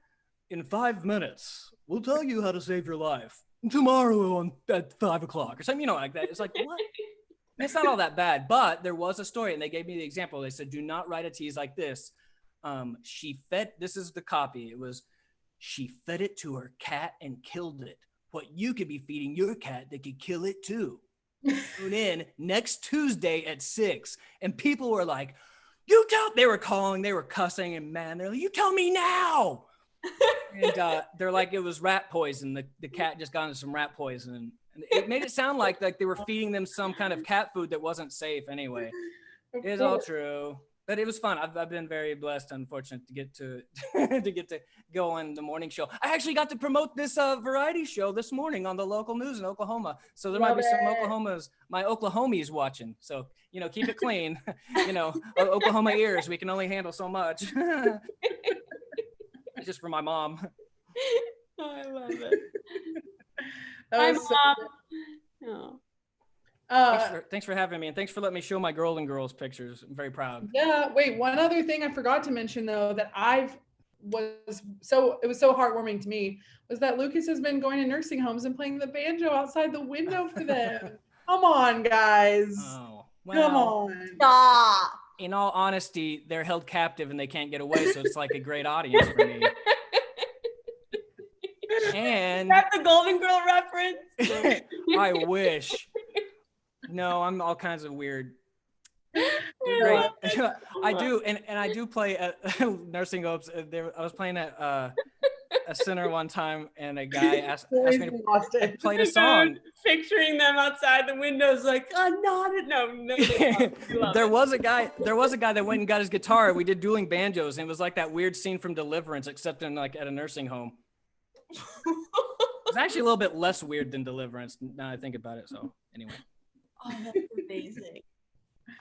E: in 5 minutes. We'll tell you how to save your life tomorrow at 5 o'clock or something, you know, like that. It's like, what? It's not all that bad, but there was a story, and they gave me the example. They said, do not write a tease like this. This is the copy. It was, she fed it to her cat and killed it. What you could be feeding your cat that could kill it too. Tune in next Tuesday at 6. And people were like, they were calling, they were cussing and mad. They're like, you tell me now. And they're like, it was rat poison. The cat just got into some rat poison. And it made it sound like they were feeding them some kind of cat food that wasn't safe anyway. It's all true. But it was fun. I've been very blessed, unfortunate to get to go on the morning show. I actually got to promote this variety show this morning on the local news in Oklahoma. So there might be some my Oklahomies watching. So, you know, keep it clean. You know, Oklahoma ears, we can only handle so much. It's just for my mom.
A: Oh, I love it.
B: That
A: My
B: was so
A: mom.
B: good.
A: Oh.
E: Thanks for having me, and thanks for letting me show my Golden Girls pictures. I'm very proud.
B: Yeah, wait, one other thing I forgot to mention though that I've was so heartwarming to me was that Lucas has been going to nursing homes and playing the banjo outside the window for them. Come on, guys.
E: Oh,
B: Come
E: well,
B: on.
A: Stop.
E: in all honesty, they're held captive and they can't get away, so it's like a great audience for me. And
A: That's the Golden Girl reference.
E: I wish. No, I'm all kinds of weird.
A: I
E: Great.
A: love it.
E: I do, and I do play at nursing homes. I was playing at a center one time, and a guy asked me to
B: Lost
E: I
B: it.
E: played a song.
A: Picturing them outside the windows, like, oh, no.
E: There was a guy that went and got his guitar. We did dueling banjos, and it was like that weird scene from Deliverance, except in like at a nursing home. It's actually a little bit less weird than Deliverance now I think about it. So anyway.
A: Oh, that's amazing.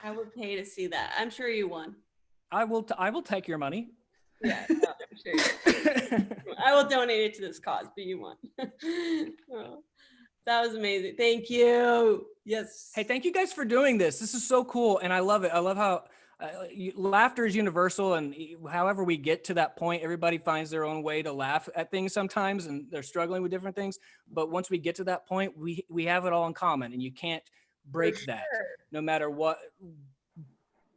A: I would pay to see that. I'm sure you won.
E: I will take your money.
A: Yeah, no, I'm sure you won. I will donate it to this cause, but you won. Oh, that was amazing. Thank you. Yes.
E: Hey, thank you guys for doing this. This is so cool, and I love it. I love how laughter is universal, and however we get to that point, everybody finds their own way to laugh at things sometimes, and they're struggling with different things. But once we get to that point, we have it all in common, and you can't break that, no matter what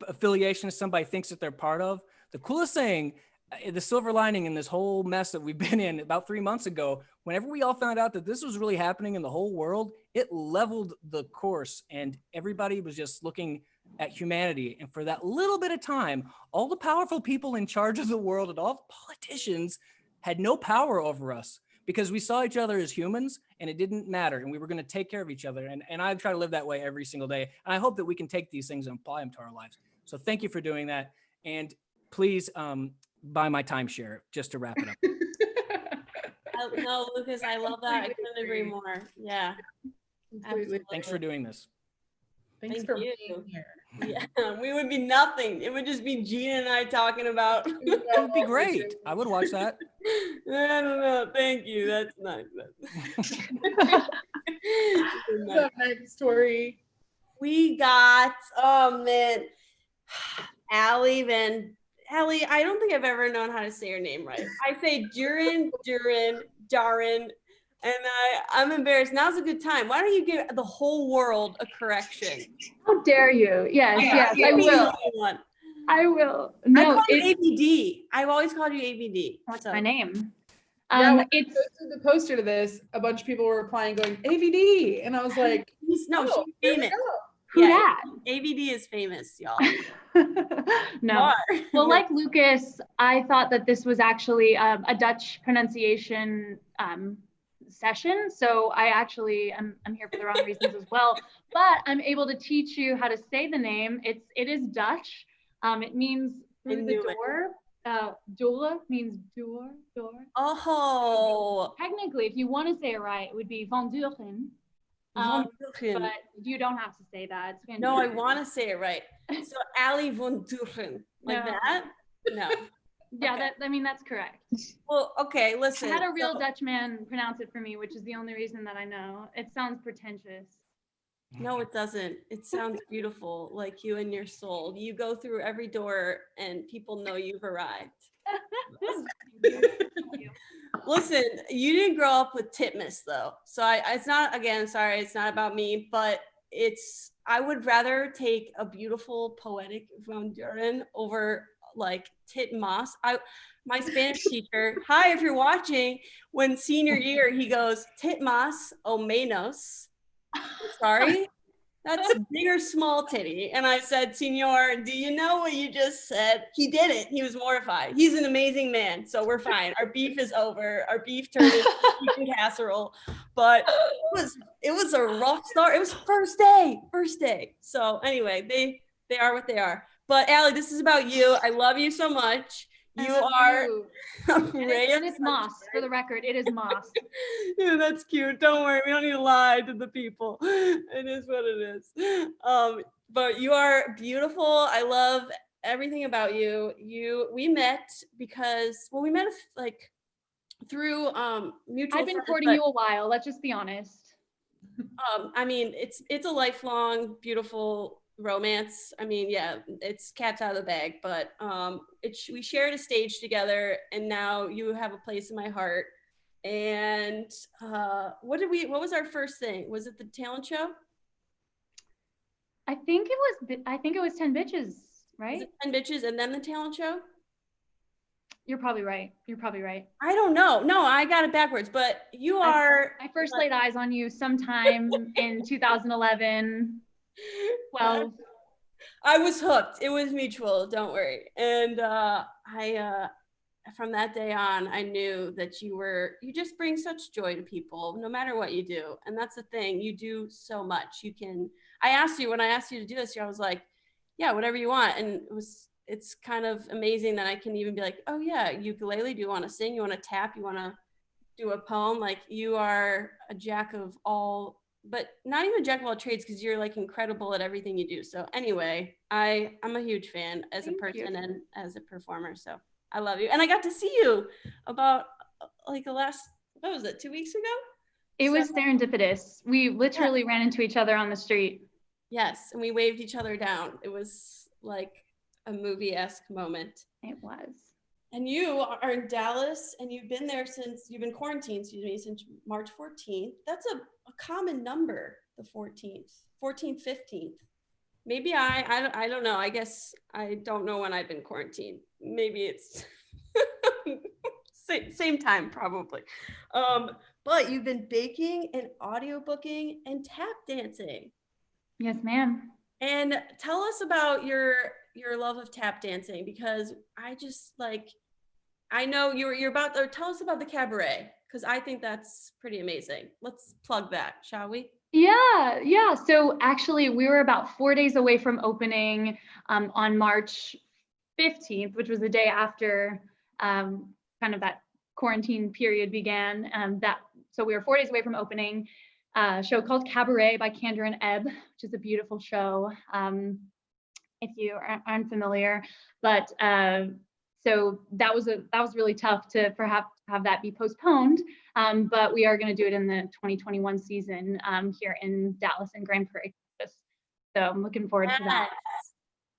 E: affiliation somebody thinks that they're part of. The coolest thing, the silver lining in this whole mess that we've been in about 3 months ago, whenever we all found out that this was really happening in the whole world, it leveled the course, and everybody was just looking at humanity. And for that little bit of time, all the powerful people in charge of the world and all the politicians had no power over us, because we saw each other as humans, and it didn't matter, and we were going to take care of each other. And I try to live that way every single day. And I hope that we can take these things and apply them to our lives. So thank you for doing that. And please buy my timeshare, just to wrap it up.
A: No, Lucas, I love that. I couldn't agree more. Yeah.
B: Completely.
E: Thanks for doing this.
B: Thanks
A: Thank
B: for
A: you.
B: being here.
A: Yeah, we would be nothing. It would just be Gina and I talking about.
E: It would be great. I would watch that.
A: I don't know. Thank you. That's nice.
B: What's up, next story?
A: We got, oh man, Allie, I don't think I've ever known how to say her name right. I say Durin, and I'm embarrassed. Now's a good time. Why don't you give the whole world a correction?
I: How dare you? Yes, I will. I will. No,
A: I call you ABD. I've always called you ABD.
I: What's my name?
B: Yeah, when I
I: It's
B: posted the poster to this, a bunch of people were replying going AVD, and I was like,
A: she's famous.
I: who
A: Yeah,
I: that?
A: ABD is famous, y'all.
I: No. Well, like Lucas, I thought that this was actually a Dutch pronunciation session. So I actually I'm here for the wrong reasons as well. But I'm able to teach you how to say the name. It is Dutch. It means through the door. Doula means door.
A: Oh.
I: Technically, if you want to say it right, it would be Van Duren. But you don't have to say that. It's
A: no, I want to say it right. So Ali von Duren, like that? No.
I: Yeah,
A: okay.
I: That's correct.
A: Well, okay, listen.
I: I had a real Dutch man pronounce it for me, which is the only reason that I know. It sounds pretentious.
A: No, it doesn't. It sounds beautiful, like you and your soul. You go through every door and people know you've arrived. Listen, you didn't grow up with Titmus though. So it's not, again, sorry, it's not about me, but I would rather take a beautiful poetic Van Duren over like Titmas. My Spanish teacher, hi, if you're watching, when senior year, he goes, Titmas o menos. Sorry, that's big or small titty. And I said, Senor, do you know what you just said? He didn't. He was mortified. He's an amazing man, so we're fine. Our beef is over. Our beef turned into chicken casserole. But it was a rough start. It was first day. So anyway, they are what they are. But Allie, this is about you. I love you so much. You are a ray of
I: it's Moss, for the record. It is Moss.
A: Yeah, that's cute. Don't worry. We don't need to lie to the people. It is what it is. But you are beautiful. I love everything about you. We met because, well, we met like through mutual
I: I've been
A: friends,
I: courting you a while. Let's just be honest.
A: I mean, it's a lifelong, beautiful romance. I mean, yeah, it's cat's out of the bag, but we shared a stage together, and now you have a place in my heart. And what was our first thing? Was it the talent show?
I: I think it was 10 bitches, right?
A: Was it 10 bitches and then the talent show?
I: You're probably right.
A: I don't know. No, I got it backwards, but I
I: first laid eyes on you sometime in 2011, 12.
A: I was hooked. It was mutual. Don't worry. And from that day on, I knew that you just bring such joy to people, no matter what you do. And that's the thing. You do so much. When I asked you to do this, I was like, yeah, whatever you want. And it's kind of amazing that I can even be like, oh yeah, ukulele. Do you want to sing? You want to tap? You want to do a poem? Like, you are a jack of all, but not even a jack of all trades, because you're like incredible at everything you do. So anyway, I'm a huge fan as a person and as a performer. So I love you. And I got to see you about like what was it, 2 weeks ago?
I: It was serendipitous. We literally ran into each other on the street.
A: Yes, and we waved each other down. It was like a movie-esque moment.
I: It was.
A: And you are in Dallas, and you've been quarantined, since March 14th. That's a common number, the 14th, 15th. Maybe I don't know. I guess I don't know when I've been quarantined. Maybe it's same time, probably. But you've been baking and audiobooking and tap dancing.
I: Yes, ma'am.
A: And tell us about your love of tap dancing, because I know tell us about the cabaret, because I think that's pretty amazing. Let's plug that, shall we?
I: Yeah. So actually, we were about 4 days away from opening on March 15th, which was the day after kind of that quarantine period began. So we were 4 days away from opening a show called Cabaret by Candor and Ebb, which is a beautiful show. If you aren't familiar, but so that was really tough to have that be postponed. But we are going to do it in the 2021 season here in Dallas and Grand Prairie, Texas. So I'm looking forward to that.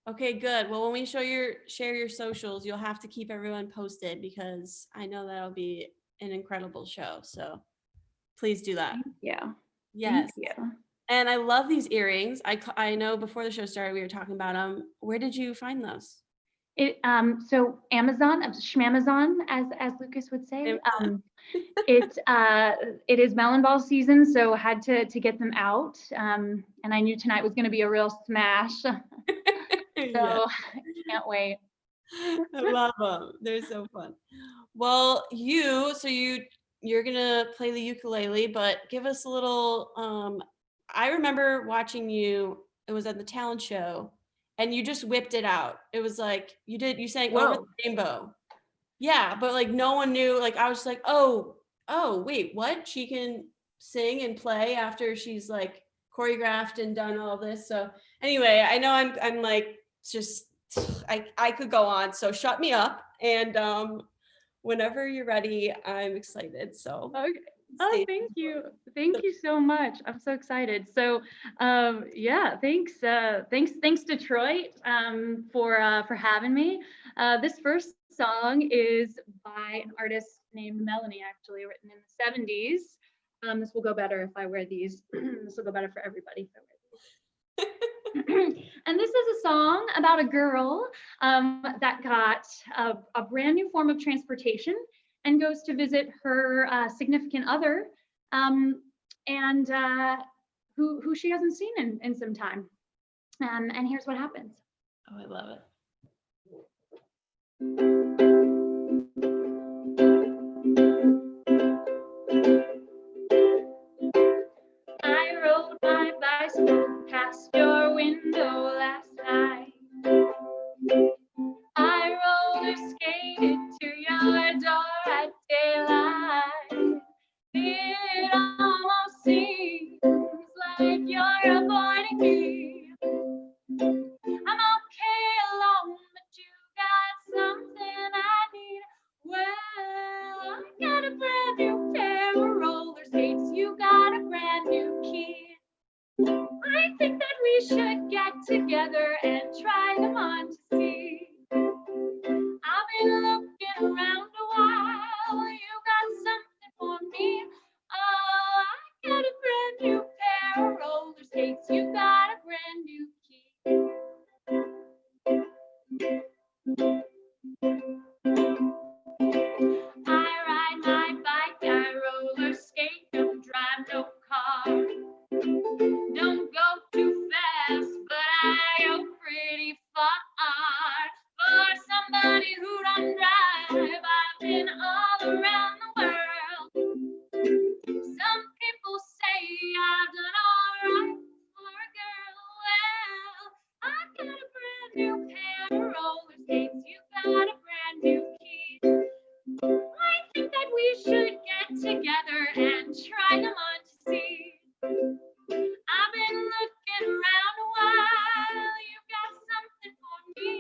A: Okay, good. Well, when we share your socials, you'll have to keep everyone posted, because I know that'll be an incredible show. So please do that.
I: Yeah.
A: Yes.
I: Thank you.
A: And I love these earrings. I know before the show started, we were talking about them. Where did you find those?
I: So Amazon, Schmamazon, as Lucas would say. It is melon ball season, so had to get them out. And I knew tonight was going to be a real smash. So can't wait.
A: I love them. They're so fun. Well, you're gonna play the ukulele, but give us a little. I remember watching you. It was at the talent show, and you just whipped it out. It was like you sang Over the Rainbow. Yeah, but like no one knew. Like I was just like, oh, wait, what? She can sing and play after she's like choreographed and done all this. So anyway, I know I'm like just I could go on. So shut me up, and whenever you're ready, I'm excited. So
I: okay. Oh, thank you. Thank you so much. I'm so excited. So, thanks Detroit for having me. This first song is by an artist named Melanie, actually written in the 70s. This will go better if I wear these. This will go better for everybody if I wear these. And this is a song about a girl that got a brand new form of transportation and goes to visit her significant other, and who she hasn't seen in some time. And here's what happens.
A: Oh, I love it.
I: I rode my bicycle past your window last night. I roller skated to your door at daylight. It almost seems like you're avoiding me. I'm okay alone, but you got something I need. Well, I got a brand new pair of roller skates. You got a brand new key. I think that we should get together and try them on to see. I've been looking around a while. You got something for me. Oh, I got a brand new pair of roller skates. You got a brand new key. I ride my bike, I roller skate, don't drive no car. Don't go too fast, but I go pretty far. For somebody who don't drive, I've been all around the world. Some people say I've done all right for a girl. Well, I've got a brand new pair of roller skates. You got a brand new key. I think that we should get together and try them on to see. I've been looking around a while. You got something for me.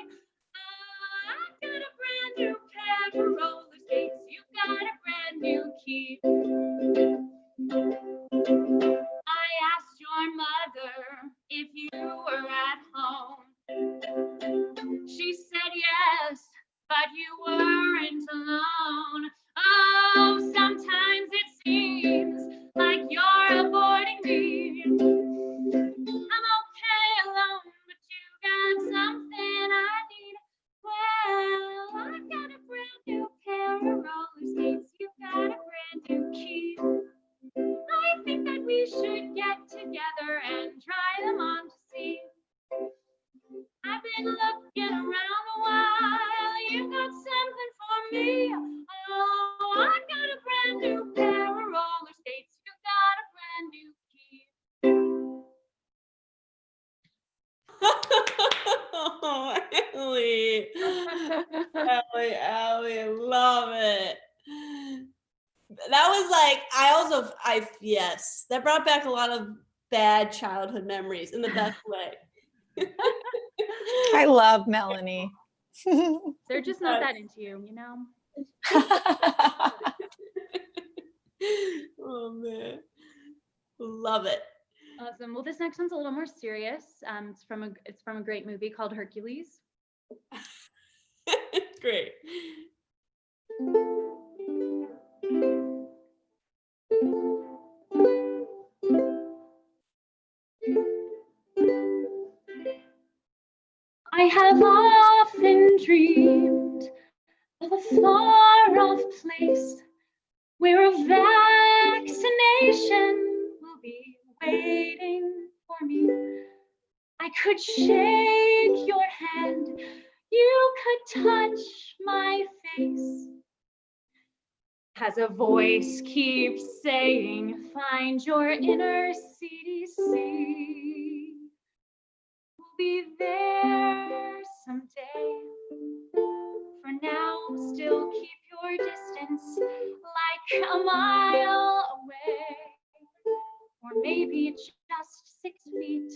I: I've got a brand new pair of roller skates. You got a brand new key. I asked your mother if you were at home. She said yes, but you weren't alone. Oh, sometimes it seems like you're avoiding me. I'm okay alone, but you got something I need. Well, I've got a brand new pair of roller skates. You got a brand new key. I think that we should get together and try them on to see. I've been looking around a while. You got something for me. Oh, I got a brand new pair of roller skates. You got a brand new key.
A: Oh, Ellie. Ellie, I love it. That was like, yes, that brought back a lot of bad childhood memories in the best way.
D: I love Melanie.
I: They're just not that into you, you know?
A: Oh man, love it.
I: Awesome. Well, this next one's a little more serious. It's from a great movie called Hercules.
A: Great.
I: I have often dreamed of a far-off place where a vaccination will be waiting for me. I could shake your hand, you could touch my face. As a voice keeps saying, find your inner CDC. We'll be there someday. For now, still keep your distance like a mile away. Or maybe just 6 feet.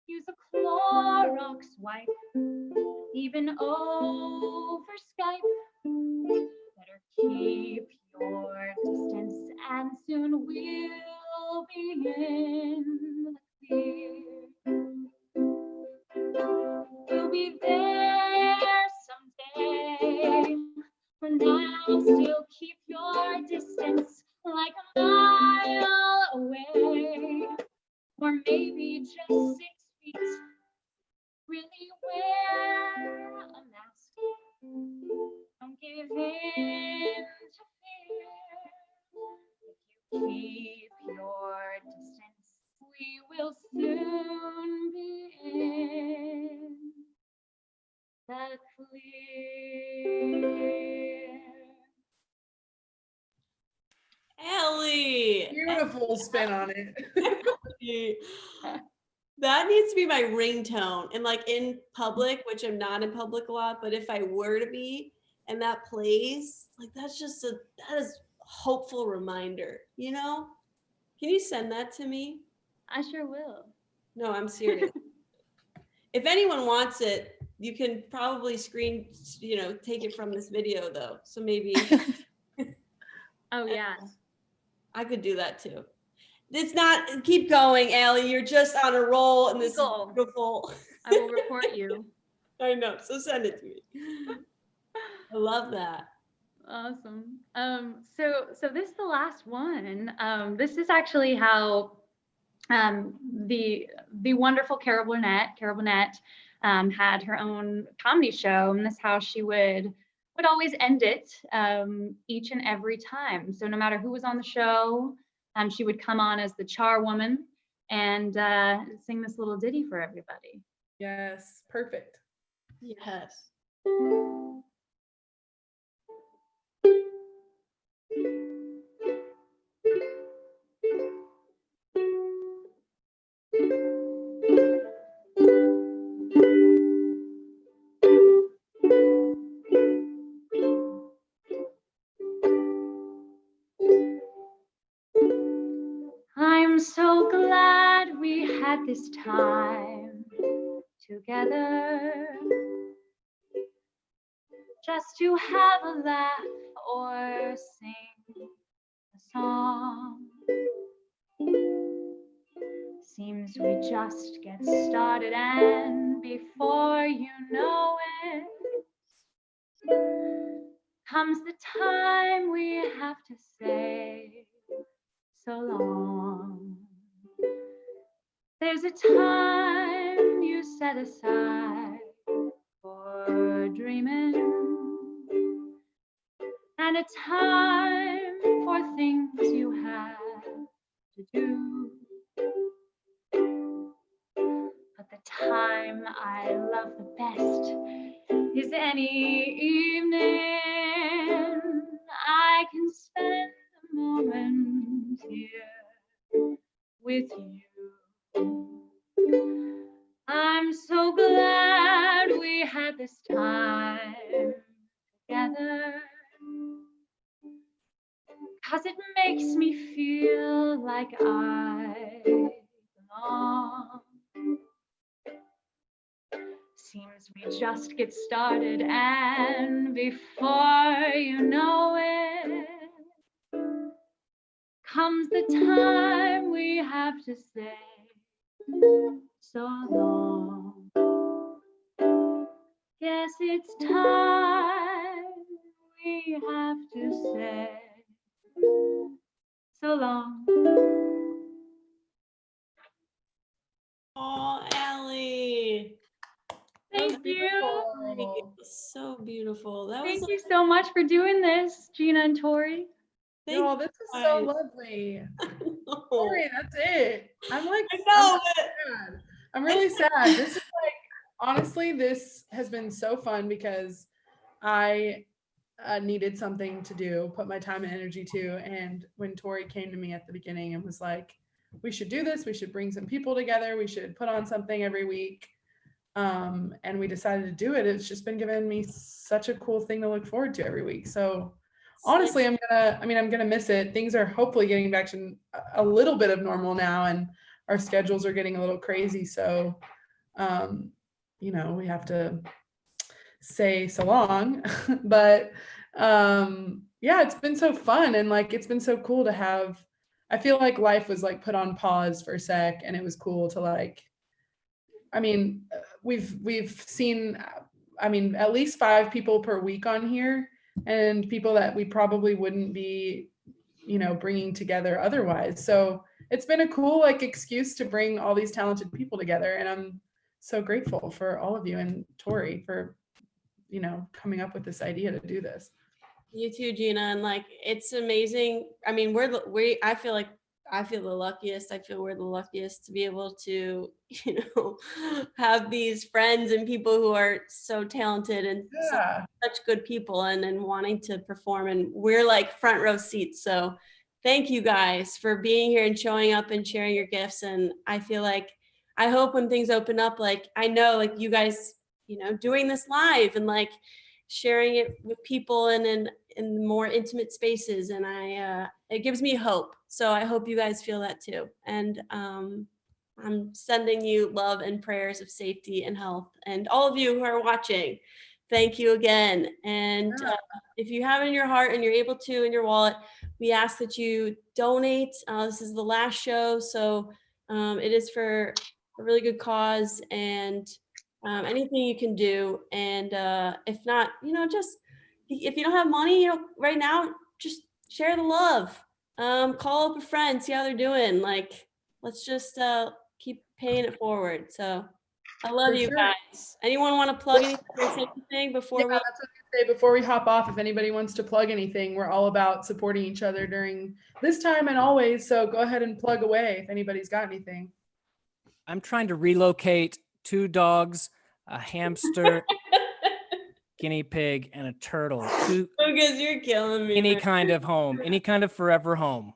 I: Use a Clorox wipe, even over Skype. Better keep your distance and soon we'll be in the clear. We'll be there someday. For now, still keep your distance like a mile away. Or maybe just 6 feet. Really wear a mask. Don't give in to fear. If you keep your distance, we will soon be in the clear.
A: Ellie.
B: Beautiful spin on it.
A: That needs to be my ringtone. And like in public, which I'm not in public a lot, but if I were to be and that plays, like that is a hopeful reminder, you know? Can you send that to me?
I: I sure will.
A: No, I'm serious. If anyone wants it, you can probably take it from this video though. So maybe.
I: Oh yeah.
A: I could do that too. It's not, keep going, Allie. You're just on a roll and this is
I: Cool.
A: beautiful.
I: I will report you.
A: I know, so send it to me. I love that.
I: Awesome. So this is the last one. This is actually how the wonderful Carol Burnett had her own comedy show, and this is how she would always end it each and every time. So no matter who was on the show, she would come on as the charwoman and sing this little ditty for everybody.
B: Yes, perfect.
A: Yes.
I: I'm so glad we had this time together, just to have a laugh or sing a song. Seems we just get started, and before you know it, comes the time we have to say so long. There's a time you set aside for dreaming, and a time for things you have to do. But the time I love the best is any evening I can spend a moment here with you. I'm so glad we had this time together, 'cause it makes me feel like I belong. Seems we just get started, and before you know it, comes the time we have to say so long. Guess it's time we have to say so long.
A: Oh, Allie.
I: Thank you.
A: So beautiful. That
I: Thank
A: was
I: you so much for doing this, Gina and Tori.
B: No, this is so lovely. Tori, that's it. I'm like,
A: I know,
B: sad. I'm really sad. This is like, honestly, this has been so fun because I needed something to do, put my time and energy to. And when Tori came to me at the beginning and was like, we should do this, we should bring some people together, we should put on something every week. And we decided to do it. It's just been giving me such a cool thing to look forward to every week. So honestly, I'm gonna miss it. Things are hopefully getting back to a little bit of normal now, and our schedules are getting a little crazy. So, we have to say so long, but yeah, it's been so fun, and like it's been so cool to have. I feel like life was like put on pause for a sec, and it was cool to like. We've seen, at least 5 people per week on here, and people that we probably wouldn't be, bringing together otherwise. So it's been a cool like excuse to bring all these talented people together, and I'm so grateful for all of you and Tori for, coming up with this idea to do this.
A: You too, Gina, and like it's amazing. I mean, I feel like I feel the luckiest. I feel we're the luckiest to be able to, have these friends and people who are so talented and such good people and wanting to perform. And we're like front row seats. So thank you guys for being here and showing up and sharing your gifts. And I feel like, I hope when things open up, like I know like you guys, doing this live and like sharing it with people and in more intimate spaces. And it gives me hope. So I hope you guys feel that too. And I'm sending you love and prayers of safety and health. And all of you who are watching, thank you again. And if you have it in your heart and you're able to in your wallet, we ask that you donate. This is the last show, so it is for a really good cause, and anything you can do. And if not, just if you don't have money, right now, just share the love. Call up a friend, see how they're doing. Like, let's just keep paying it forward. So I love
B: For
A: you
B: sure.
A: guys. Anyone want to plug anything or say anything before
B: Yeah,
A: we?
B: that's what I was gonna say. Before we hop off, if anybody wants to plug anything, we're all about supporting each other during this time and always. So go ahead and plug away if anybody's got anything.
E: I'm trying to relocate 2 dogs, a hamster, guinea pig, and a turtle to
A: Lucas, you're killing me.
E: any
A: man.
E: kind of home, any kind of forever home.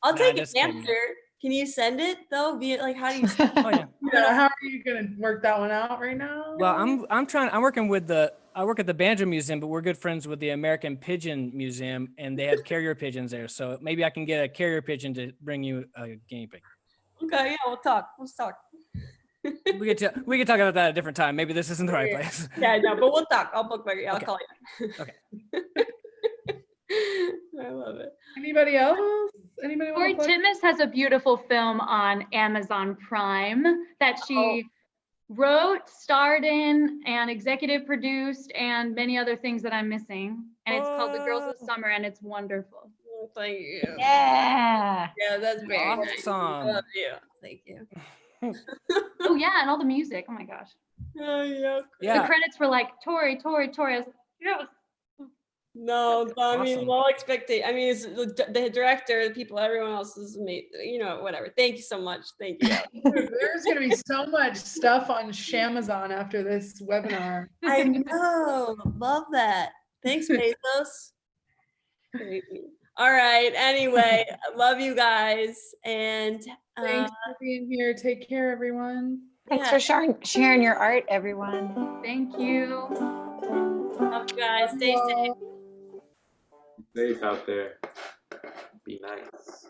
A: I'll
E: Nah,
A: take a
E: just kidding.
A: hamster. Can you send it though? Like, how do you?
E: Oh yeah.
B: Yeah, how are you gonna work that one out right now?
E: Well, I'm working with I work at the Banjo Museum, but we're good friends with the American Pigeon Museum, and they have carrier pigeons there. So maybe I can get a carrier pigeon to bring you a guinea pig.
A: Okay, yeah, we'll talk. Let's talk.
E: We can talk about that at a different time. Maybe this isn't the right place.
A: Yeah, no, but we'll talk. I'll book my. I'll
E: Okay.
A: call you.
E: Okay.
A: I love it.
B: Anybody else? Anybody
I: Tori
B: want to plug?
I: Titmus has a beautiful film on Amazon Prime that she wrote, starred in, and executive produced, and many other things that I'm missing. And it's called The Girls of Summer, and it's wonderful.
A: Oh, thank you.
D: Yeah.
A: Yeah, that's very nice. I
E: Awesome.
A: love you. Thank you.
I: Oh yeah, and all the music. Oh my gosh.
A: Oh, yeah.
I: The
E: Yeah.
I: credits were like Tori. I was like, yes.
A: No, I mean,
E: Awesome.
A: low expectation. I mean, it's the director, the people, everyone else is amazing. Whatever. Thank you so much. Thank you.
B: Dude, there's gonna be so much stuff on Shamazon after this webinar.
A: I know. Love that. Thanks, Bezos. Crazy. All right. Anyway, I love you guys. And
B: Thanks for being here. Take care, everyone.
D: Thanks for sharing your art, everyone.
I: Thank you.
A: love you guys. Stay safe.
C: Safe out there. Be nice.